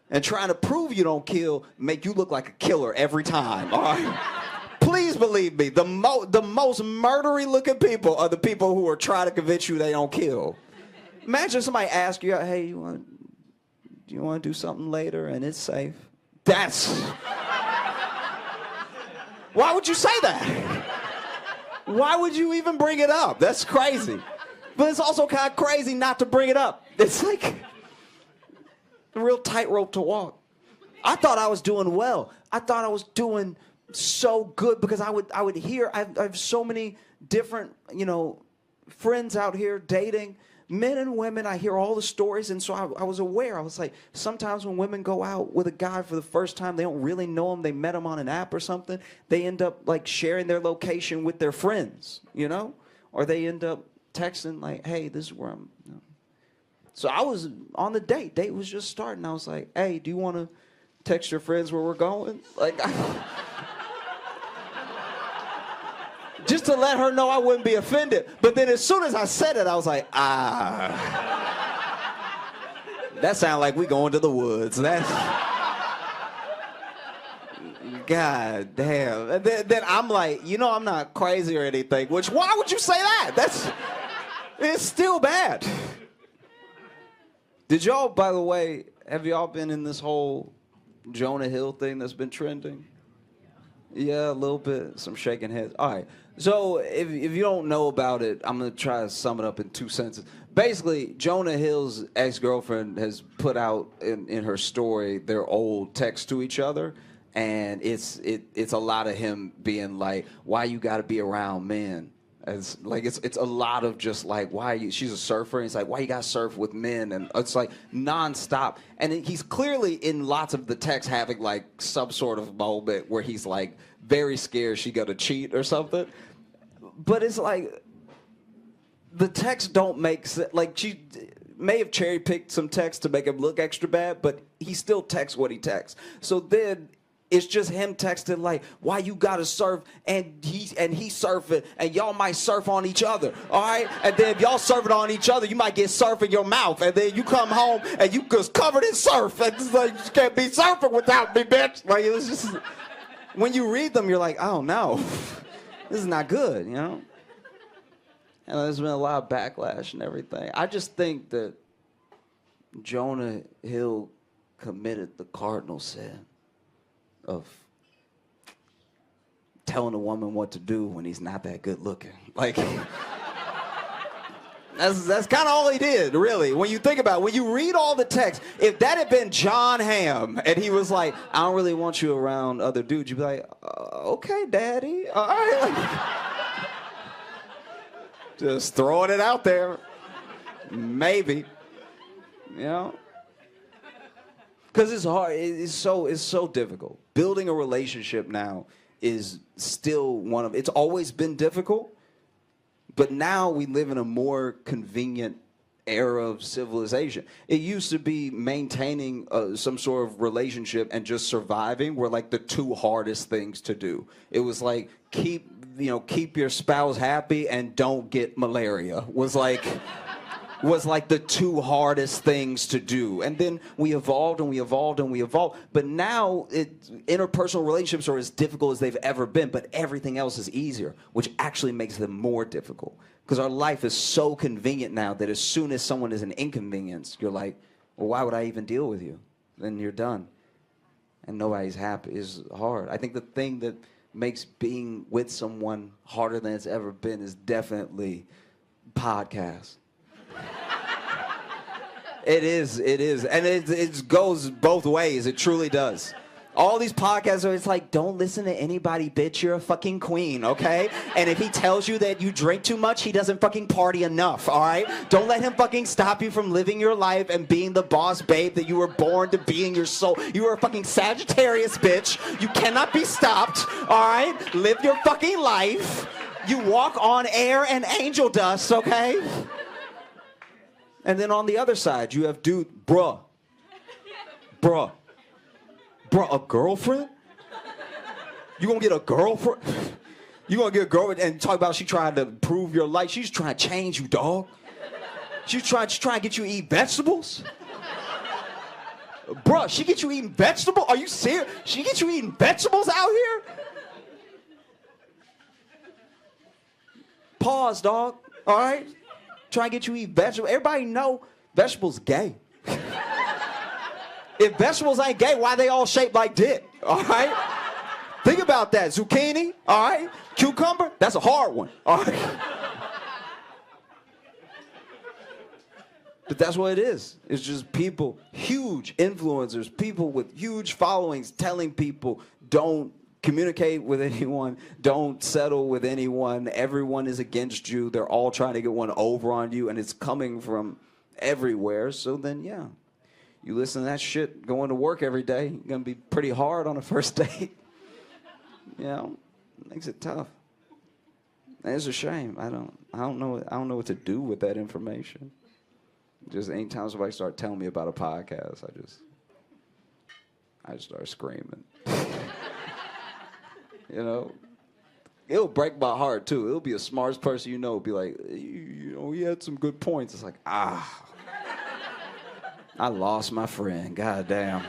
And trying to prove you don't kill make you look like a killer every time, all right? Please believe me, the most murdery looking people are the people who are trying to convince you they don't kill. Imagine somebody ask you, hey, do you want to do something later and it's safe? Why would you say that? Why would you even bring it up? That's crazy. But it's also kind of crazy not to bring it up. It's like a real tightrope to walk. I thought I was doing well. I thought I was doing so good because I would hear, I have so many different, you know, friends out here dating, men and women. I hear all the stories, and so I was aware. I was like, sometimes when women go out with a guy for the first time, they don't really know him. They met him on an app or something. They end up like sharing their location with their friends, you know, or they end up texting like, hey, this is where I'm. You know. So I was on the date. Date was just starting. I was like, hey, do you want to text your friends where we're going? Like, just to let her know I wouldn't be offended. But then as soon as I said it, I was like, that sounds like we going to the woods. That's, God damn. And then I'm like, you know, I'm not crazy or anything, which, why would you say that? It's still bad. Did y'all, by the way, have y'all been in this whole Jonah Hill thing that's been trending? Yeah, a little bit. Some shaking heads. All right. So if you don't know about it, I'm going to try to sum it up in 2 sentences. Basically, Jonah Hill's ex-girlfriend has put out in her story their old texts to each other. And it's a lot of him being like, why you got to be around men? It's like it's a lot of just like, she's a surfer, and it's like, why you gotta surf with men? And it's like nonstop. And he's clearly in lots of the texts having like some sort of moment where he's like very scared she gonna cheat or something. But it's like the texts don't make sense. Like, she may have cherry picked some text to make him look extra bad, but he still texts what he texts. So then It's just him texting like, why you gotta surf and he surfing and y'all might surf on each other, all right? And then if y'all surfing on each other, you might get surf in your mouth. And then you come home and you just covered in surf. And it's like, you can't be surfing without me, bitch. Like, it was just, when you read them, you're like, oh no, this is not good, you know? And there's been a lot of backlash and everything. I just think that Jonah Hill committed the cardinal sin of telling a woman what to do when he's not that good looking. Like, that's kind of all he did, really. When you think about it, when you read all the text, if that had been John Hamm and he was like, I don't really want you around other dudes, you'd be like, okay, daddy, all right. Like, just throwing it out there. Maybe. You know? Because it's hard. It's so difficult. Building a relationship now is still it's always been difficult, but now we live in a more convenient era of civilization. It used to be maintaining some sort of relationship and just surviving were like the two hardest things to do. It was like keep your spouse happy and don't get malaria was like the two hardest things to do. And then we evolved and we evolved and we evolved. But now interpersonal relationships are as difficult as they've ever been, but everything else is easier, which actually makes them more difficult. Because our life is so convenient now that as soon as someone is an inconvenience, you're like, well, why would I even deal with you? Then you're done. And nobody's happy. It's hard. I think the thing that makes being with someone harder than it's ever been is definitely podcasts. It is. And it goes both ways. It truly does. All these podcasts are, it's like, don't listen to anybody, bitch. You're a fucking queen, okay? And if he tells you that you drink too much, he doesn't fucking party enough, all right? Don't let him fucking stop you from living your life and being the boss babe that you were born to be in your soul. You are a fucking Sagittarius, bitch. You cannot be stopped, all right? Live your fucking life. You walk on air and angel dust, okay? And then on the other side, you have dude, bruh, a girlfriend? You gonna get a girlfriend? You gonna get a girlfriend and talk about she trying to improve your life? She's trying to change you, dog. She's trying to get you to eat vegetables? Bruh, she get you eating vegetables? Are you serious? She get you eating vegetables out here? Pause, dog, all right? Try and get you to eat vegetables. Everybody know vegetables gay. If vegetables ain't gay, why they all shaped like dick? All right? Think about that. Zucchini, all right? Cucumber, that's a hard one. All right? But that's what it is. It's just people, huge influencers, people with huge followings telling people don't communicate with anyone, don't settle with anyone, everyone is against you, they're all trying to get one over on you, and it's coming from everywhere. So then, yeah, you listen to that shit going to work every day, you're gonna be pretty hard on a first date. You know, it makes it tough. And it's a shame. I don't know what to do with that information. Just anytime somebody start telling me about a podcast, I just start screaming. You know, it'll break my heart too. It'll be the smartest person you know. Be like, you know, he had some good points. It's like, I lost my friend. God damn,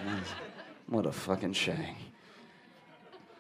what a fucking shame.